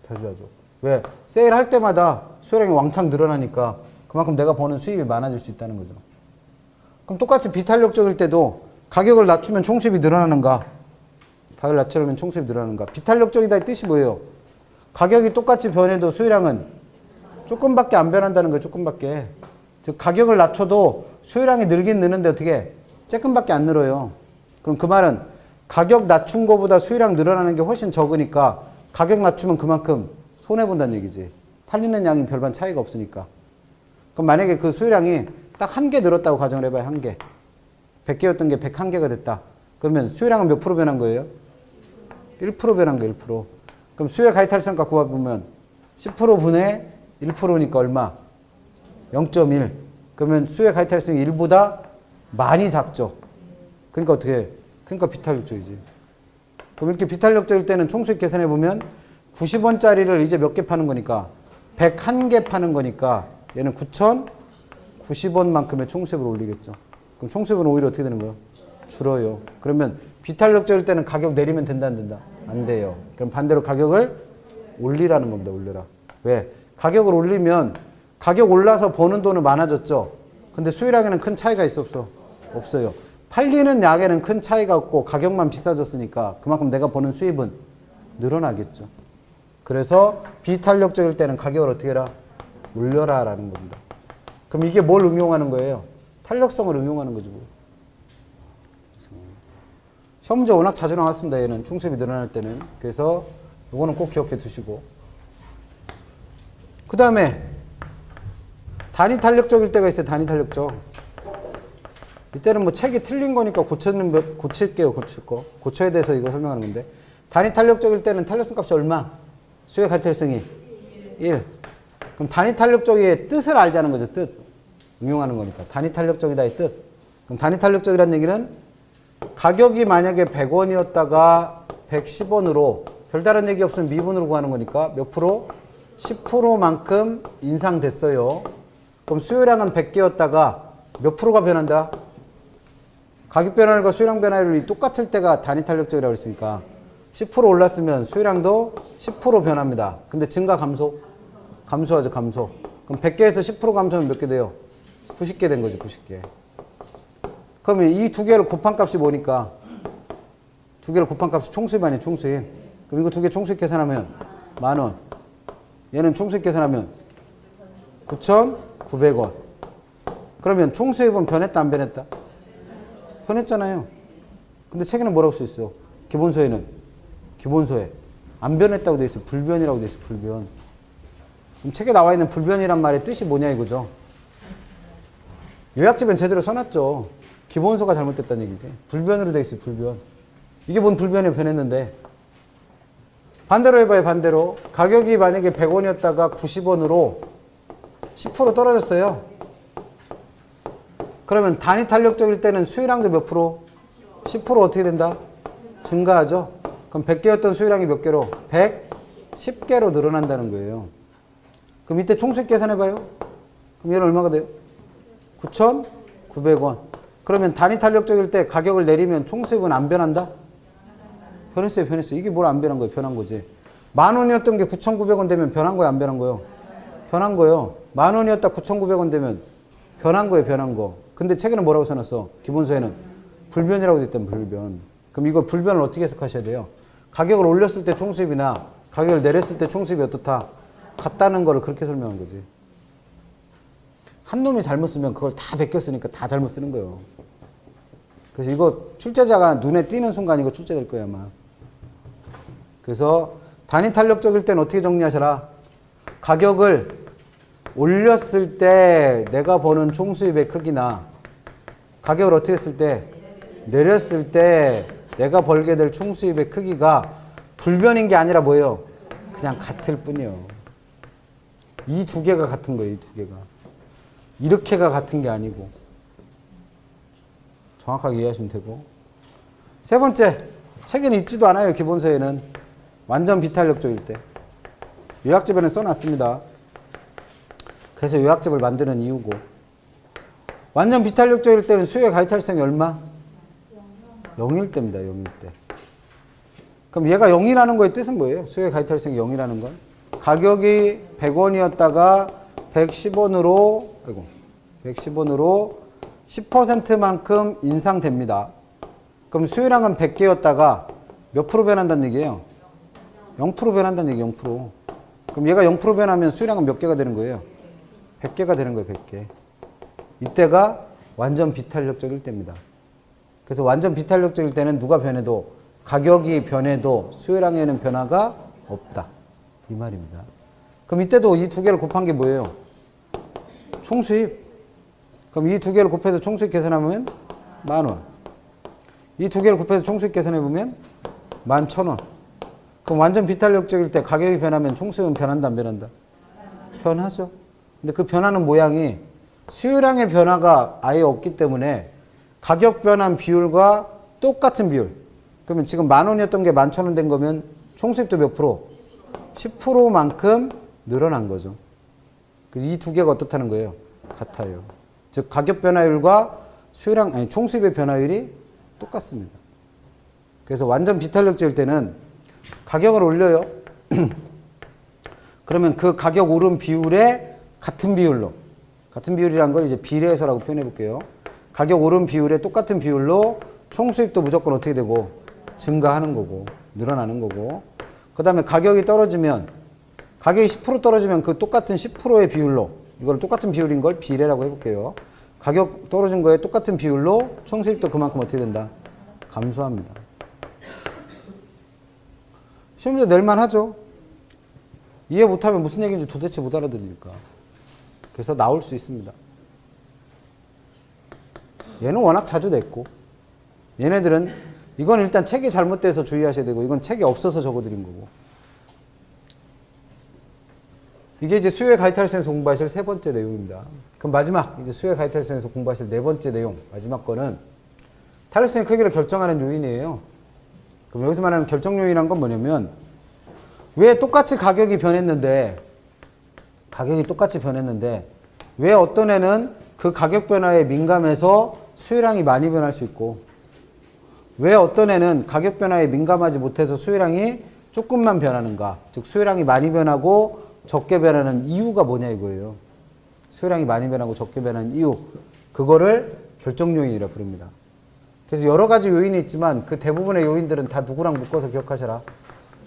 자주자주. 왜? 세일할 때마다 수요량이 왕창 늘어나니까 그만큼 내가 버는 수입이 많아질 수 있다는 거죠. 그럼 똑같이 비탄력적일 때도 가격을 낮추면 총 수입이 늘어나는가? 가격을 낮추면 총 수입이 늘어나는가? 비탄력적이다의 뜻이 뭐예요? 가격이 똑같이 변해도 수요량은 조금밖에 안 변한다는 거예요. 조금밖에. 즉 가격을 낮춰도 수요량이 늘긴 느는데 어떻게? 조금밖에 안 늘어요. 그럼 그 말은 가격 낮춘 거보다 수요량 늘어나는 게 훨씬 적으니까 가격 낮추면 그만큼 손해본다는 얘기지. 팔리는 양이 별반 차이가 없으니까. 그럼 만약에 그 수요량이 딱 한 개 늘었다고 가정을 해봐요. 한 개. 100개였던 게 101개가 됐다. 그러면 수요량은 몇 프로 변한 거예요? 1% 변한 거예요. 1%. 그럼 수요 가입탈성값 구해보면 10%분의 1%니까 얼마? 0.1. 그러면 수요 가입탈성이 1보다 많이 작죠. 그러니까 어떻게 해? 그러니까 비탄력적이지. 그럼 이렇게 비탄력적일 때는 총수익 계산해보면 90원짜리를 이제 몇 개 파는 거니까 101개 파는 거니까 얘는 9,090원만큼의 총수익을 올리겠죠. 그럼 총수익은 오히려 어떻게 되는 거예요? 줄어요. 그러면 비탄력적일 때는 가격 내리면 된다 안 된다? 안 돼요. 그럼 반대로 가격을 올리라는 겁니다. 올려라. 왜? 가격을 올리면 가격 올라서 버는 돈은 많아졌죠. 근데 수요량에는 큰 차이가 있어 없어? 없어요. 팔리는 양에는 큰 차이가 없고 가격만 비싸졌으니까 그만큼 내가 버는 수입은 늘어나겠죠. 그래서 비탄력적일 때는 가격을 어떻게 해라? 올려라 라는 겁니다. 그럼 이게 뭘 응용하는 거예요? 탄력성을 응용하는 거죠. 시험 문제 워낙 자주 나왔습니다. 얘는 총수입이 늘어날 때는. 그래서 이거는 꼭 기억해 두시고. 그 다음에 단위 탄력적일 때가 있어요. 단위 탄력적. 이때는 뭐 책이 틀린 거니까 고칠게요. 고칠 거. 고쳐야 돼서 이거 설명하는 건데. 단위 탄력적일 때는 탄력성 값이 얼마? 수요 가탈성이 1. 그럼 단위 탄력적의 뜻을 알자는 거죠. 뜻. 응용하는 거니까. 단위 탄력적이다의 뜻. 그럼 단위 탄력적이라는 얘기는 가격이 만약에 100원이었다가 110원으로 별다른 얘기 없으면 미분으로 구하는 거니까 몇 프로? 10%만큼 인상됐어요. 그럼 수요량은 100개였다가 몇 프로가 변한다? 가격 변화율과 수요량 변화율이 똑같을 때가 단위 탄력적이라고 했으니까 10% 올랐으면 수요량도 10% 변합니다. 근데 증가 감소? 감소하죠. 감소. 그럼 100개에서 10% 감소하면 몇 개 돼요? 90개 된 거죠. 90개. 그러면 이 두 개를 곱한 값이 뭐니까? 두 개를 곱한 값이 총수입 아니에요. 총수입. 그럼 이거 두 개 총수입 계산하면 10,000원. 얘는 총수입 계산하면 9,900원. 그러면 총수입은 변했다 안 변했다? 변했잖아요. 근데 책에는 뭐라고 써 있어? 기본소에는 기본소에 안 변했다고 돼 있어. 불변이라고 돼 있어. 불변. 그럼 책에 나와 있는 불변이란 말의 뜻이 뭐냐 이거죠. 요약집엔 제대로 써놨죠. 기본소가 잘못됐다는 얘기지. 불변으로 돼 있어요. 불변. 이게 뭔 불변이 변했는데. 반대로 해봐요. 반대로. 가격이 만약에 100원이었다가 90원으로 10% 떨어졌어요. 그러면 단위 탄력적일 때는 수요량도 몇 프로? 10% 어떻게 된다? 증가하죠. 그럼 100개였던 수요량이 몇 개로? 110개로 늘어난다는 거예요. 그럼 이때 총수익 계산해봐요. 그럼 얘는 얼마가 돼요? 9,900원. 그러면 단위 탄력적일 때 가격을 내리면 총수익은 안 변한다? 변했어요. 변했어요. 이게 뭘 안 변한 거예요? 변한 거지. 10,000원이었던 게 9,900원 되면 변한 거예요? 안 변한 거예요? 변한 거예요. 10,000원이었다 9,900원 되면 변한 거예요. 변한 거. 근데 책에는 뭐라고 써놨어? 기본서에는 불변이라고 돼 있단 불변. 그럼 이걸 불변을 어떻게 해석하셔야 돼요? 가격을 올렸을 때 총수입이나 가격을 내렸을 때 총수입이 어떻다? 같다는 거를 그렇게 설명한 거지. 한 놈이 잘못 쓰면 그걸 다 베꼈으니까 다 잘못 쓰는 거예요. 그래서 이거 출제자가 눈에 띄는 순간 이거 출제될 거예요, 아마. 그래서 단위 탄력적일 때는 어떻게 정리하셔라? 가격을 올렸을 때 내가 버는 총수입의 크기나 가격을 어떻게 했을 때 내렸을 때 내가 벌게 될 총수입의 크기가 불변인 게 아니라 뭐예요? 그냥 같을 뿐이에요. 이 두 개가 같은 거예요. 이 두 개가. 이렇게가 같은 게 아니고. 정확하게 이해하시면 되고. 세 번째, 책에는 있지도 않아요. 기본서에는. 완전 비탄력적일 때. 요약집에는 써놨습니다. 그래서 요약집을 만드는 이유고. 완전 비탄력적일 때는 수요의 가이탈성이 얼마? 0일 때입니다. 0일 때. 그럼 얘가 0이라는 거의 뜻은 뭐예요? 수요의 가이탈성이 0이라는 건? 가격이 100원이었다가 110원으로, 아이고, 110원으로 10%만큼 인상됩니다. 그럼 수요량은 100개였다가 몇 프로 변한다는 얘기예요? 0% 변한다는 얘기, 0%. 그럼 얘가 0% 변하면 수요량은 몇 개가 되는 거예요? 100개가 되는 거예요, 100개. 이때가 완전 비탄력적일 때입니다. 그래서 완전 비탄력적일 때는 누가 변해도, 가격이 변해도 수요량에는 변화가 없다. 이 말입니다. 그럼 이때도 이 두 개를 곱한 게 뭐예요? 총수입. 그럼 이 두 개를 곱해서 총수입 계산하면 10,000원. 이 두 개를 곱해서 총수입 계산해보면 11,000원. 그럼 완전 비탄력적일 때 가격이 변하면 총수입은 변한다, 안 변한다? 변하죠. 근데 그 변하는 모양이 수요량의 변화가 아예 없기 때문에 가격 변한 비율과 똑같은 비율. 그러면 지금 10,000원이었던 게 11,000원 된 거면 총수입도 몇 프로? 10%만큼 늘어난 거죠. 이 두 개가 어떻다는 거예요? 같아요. 즉 가격 변화율과 수요량, 아니 총수입의 변화율이 똑같습니다. 그래서 완전 비탄력적일 때는 가격을 올려요. 그러면 그 가격 오른 비율에 같은 비율로, 같은 비율이란 걸 이제 비례해서라고 표현해 볼게요. 가격 오른 비율에 똑같은 비율로 총수입도 무조건 어떻게 되고 증가하는 거고 늘어나는 거고, 그 다음에 가격이 떨어지면, 가격이 10% 떨어지면 그 똑같은 10%의 비율로, 이걸 똑같은 비율인 걸 비례라고 해볼게요. 가격 떨어진 거에 똑같은 비율로 총수입도 그만큼 어떻게 된다? 감소합니다. 시험 문제 낼만 하죠? 이해 못하면 무슨 얘기인지 도대체 못 알아들으니까. 그래서 나올 수 있습니다. 얘는 워낙 자주 냈고, 얘네들은 이건 일단 책이 잘못돼서 주의하셔야 되고, 이건 책이 없어서 적어드린 거고. 이게 이제 수요의 가이탈선에서 공부하실 세 번째 내용입니다. 그럼 마지막, 이제 수요의 가이탈선에서 공부하실 네 번째 내용, 마지막 거는 탄력성의 크기를 결정하는 요인이에요. 그럼 여기서 말하는 결정 요인이란 건 뭐냐면, 왜 똑같이 가격이 변했는데, 왜 어떤 애는 그 가격 변화에 민감해서 수요량이 많이 변할 수 있고, 왜 어떤 애는 가격 변화에 민감하지 못해서 수요량이 조금만 변하는가? 즉 수요량이 많이 변하고 적게 변하는 이유가 뭐냐 이거예요. 수요량이 많이 변하고 적게 변하는 이유. 그거를 결정 요인이라 부릅니다. 그래서 여러 가지 요인이 있지만 그 대부분의 요인들은 다 누구랑 묶어서 기억하셔라.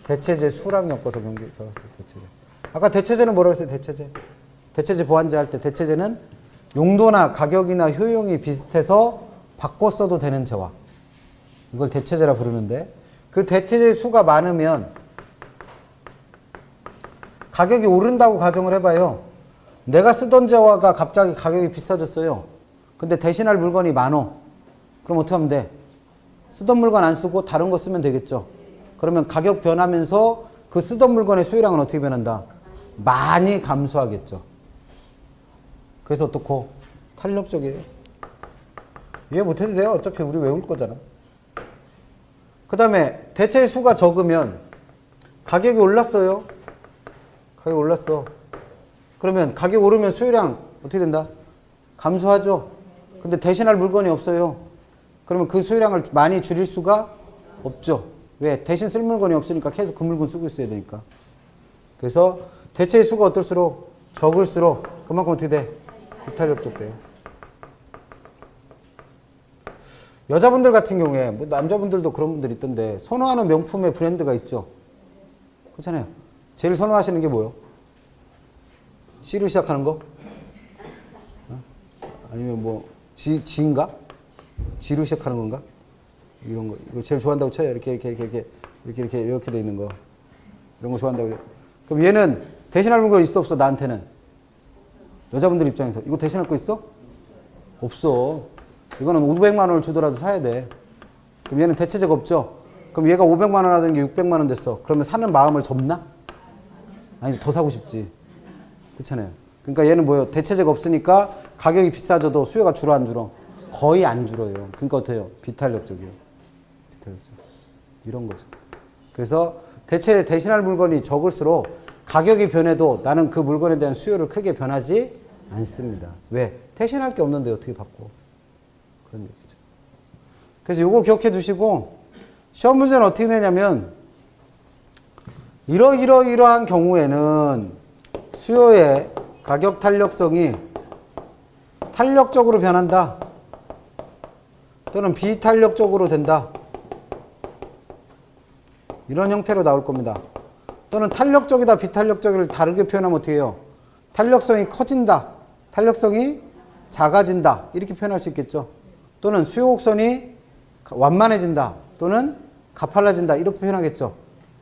대체제, 수랑 엮어서 기억하세요. 대체제. 아까 대체제는 뭐라고 했어요? 대체제 보완제 할 때 대체제는 용도나 가격이나 효용이 비슷해서 바꿔 써도 되는 제와. 이걸 대체제라 부르는데, 그 대체제 수가 많으면 가격이 오른다고 가정을 해봐요. 내가 쓰던 제화가 갑자기 가격이 비싸졌어요. 근데 대신할 물건이 많어. 그럼 어떻게 하면 돼? 쓰던 물건 안 쓰고 다른 거 쓰면 되겠죠. 그러면 가격 변하면서 그 쓰던 물건의 수요량은 어떻게 변한다? 많이 감소하겠죠. 그래서 어떻고? 탄력적이에요. 이해 못해도 돼요. 어차피 우리 외울 거잖아. 그 다음에 대체 수가 적으면 가격이 올랐어요. 가격이 올랐어. 그러면 가격 오르면 수요량 어떻게 된다? 감소하죠. 근데 대신할 물건이 없어요. 그러면 그 수요량을 많이 줄일 수가 없죠. 왜? 대신 쓸 물건이 없으니까 계속 그 물건 쓰고 있어야 되니까. 그래서 대체의 수가 어떨수록 적을수록 그만큼 어떻게 돼? 비탄력적 돼요. 여자분들 같은 경우에, 뭐 남자분들도 그런 분들 있던데, 선호하는 명품의 브랜드가 있죠. 그렇잖아요. 제일 선호하시는 게 뭐요? C로 시작하는 거? 어? 아니면 뭐 G인가? G로 시작하는 건가? 이런 거 이거 제일 좋아한다고 쳐요. 이렇게 돼 있는 거 이런 거 좋아한다고. 그럼 얘는 대신할 물건 있어 없어? 나한테는 여자분들 입장에서 이거 대신할 거 있어? 없어. 이거는 500만 원을 주더라도 사야 돼. 그럼 얘는 대체제가 없죠. 그럼 얘가 500만 원 하던 게 600만 원 됐어. 그러면 사는 마음을 접나? 아니 더 사고 싶지. 그렇잖아요. 그러니까 얘는 뭐예요? 대체제가 없으니까 가격이 비싸져도 수요가 줄어 안 줄어? 거의 안 줄어요. 그러니까 어때요? 비탄력적이에요. 비탄력적. 이런 거죠. 그래서 대신할 물건이 적을수록 가격이 변해도 나는 그 물건에 대한 수요를 크게 변하지 않습니다. 왜? 대신할 게 없는데 어떻게 바꿔? 그런 얘기죠. 그래서 요거 기억해 두시고 시험 문제는 어떻게 내냐면 이러한 경우에는 수요의 가격 탄력성이 탄력적으로 변한다 또는 비탄력적으로 된다 이런 형태로 나올 겁니다. 또는 탄력적이다 비탄력적을 다르게 표현하면 어떻게 해요? 탄력성이 커진다 탄력성이 작아진다 이렇게 표현할 수 있겠죠. 또는 수요 곡선이 완만해진다 또는 가팔라진다 이렇게 표현하겠죠.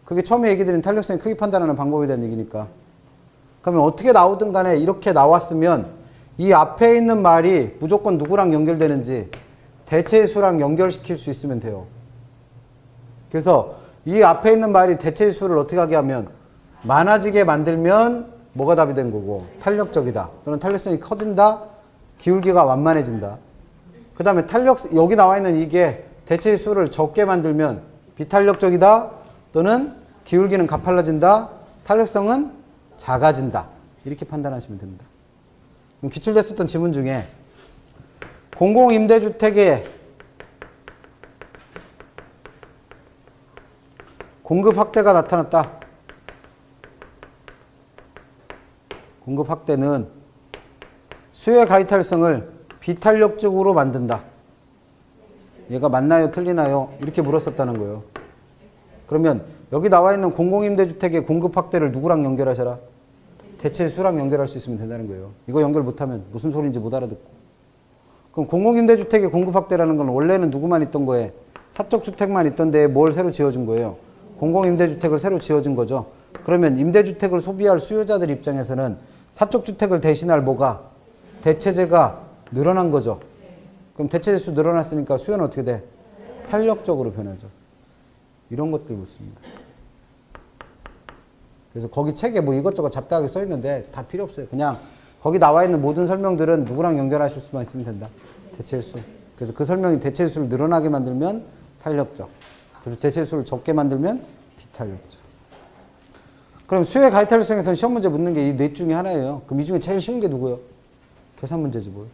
그게 처음에 얘기 드린 탄력성의 크기 판단하는 방법에 대한 얘기니까. 그러면 어떻게 나오든 간에 이렇게 나왔으면 이 앞에 있는 말이 무조건 누구랑 연결되는지 대체의 수랑 연결시킬 수 있으면 돼요. 그래서 이 앞에 있는 말이 대체의 수를 어떻게 하게 하면 많아지게 만들면 뭐가 답이 된 거고 탄력적이다 또는 탄력성이 커진다 기울기가 완만해진다. 그 다음에 여기 나와 있는 이게 대체의 수를 적게 만들면 비탄력적이다 또는 기울기는 가팔라진다 탄력성은 작아진다 이렇게 판단하시면 됩니다. 기출됐었던 지문 중에 공공임대주택의 공급 확대가 나타났다. 공급 확대는 수요의 가이탈성을 비탄력적으로 만든다. 얘가 맞나요? 틀리나요? 이렇게 물었었다는 거예요. 그러면 여기 나와 있는 공공임대주택의 공급 확대를 누구랑 연결하셔라? 대체의 수랑 연결할 수 있으면 된다는 거예요. 이거 연결 못하면 무슨 소리인지 못 알아듣고. 그럼 공공임대주택의 공급 확대라는 건 원래는 누구만 있던 거예요? 사적주택만 있던 데에 뭘 새로 지어준 거예요? 공공임대주택을 새로 지어준 거죠. 그러면 임대주택을 소비할 수요자들 입장에서는 사적주택을 대신할 뭐가? 대체재가 늘어난 거죠. 그럼 대체재 수 늘어났으니까 수요는 어떻게 돼? 탄력적으로 변하죠. 이런 것들 묻습니다. 그래서 거기 책에 뭐 이것저것 잡다하게 써 있는데 다 필요 없어요. 그냥 거기 나와 있는 모든 설명들은 누구랑 연결하실 수만 있으면 된다. 대체의 수. 그래서 그 설명이 대체의 수를 늘어나게 만들면 탄력적. 그래서 대체의 수를 적게 만들면 비탄력적. 그럼 수요의 가이탈력성에서는 시험 문제 묻는 게 이 넷 중에 하나예요. 그럼 이 중에 제일 쉬운 게 누구예요? 계산 문제지 뭘.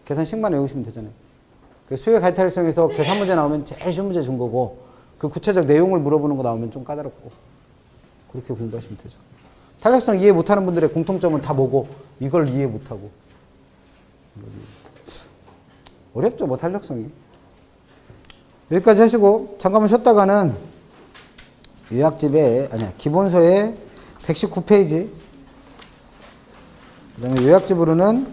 계산식만 외우시면 되잖아요. 그 수요의 가이탈력성에서 계산 문제 나오면 제일 쉬운 문제 준 거고 그 구체적 내용을 물어보는 거 나오면 좀 까다롭고 그렇게 공부하시면 되죠. 탄력성 이해 못하는 분들의 공통점은 다 뭐고 이걸 이해 못하고 어렵죠 뭐 탄력성이. 여기까지 하시고 잠깐만 쉬었다가는 요약집에 기본서의 119페이지 그 다음에 요약집으로는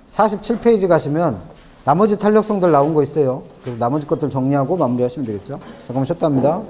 47페이지 가시면 나머지 탄력성들 나온 거 있어요. 그래서 나머지 것들 정리하고 마무리하시면 되겠죠. 잠깐만 쉬었다 합니다.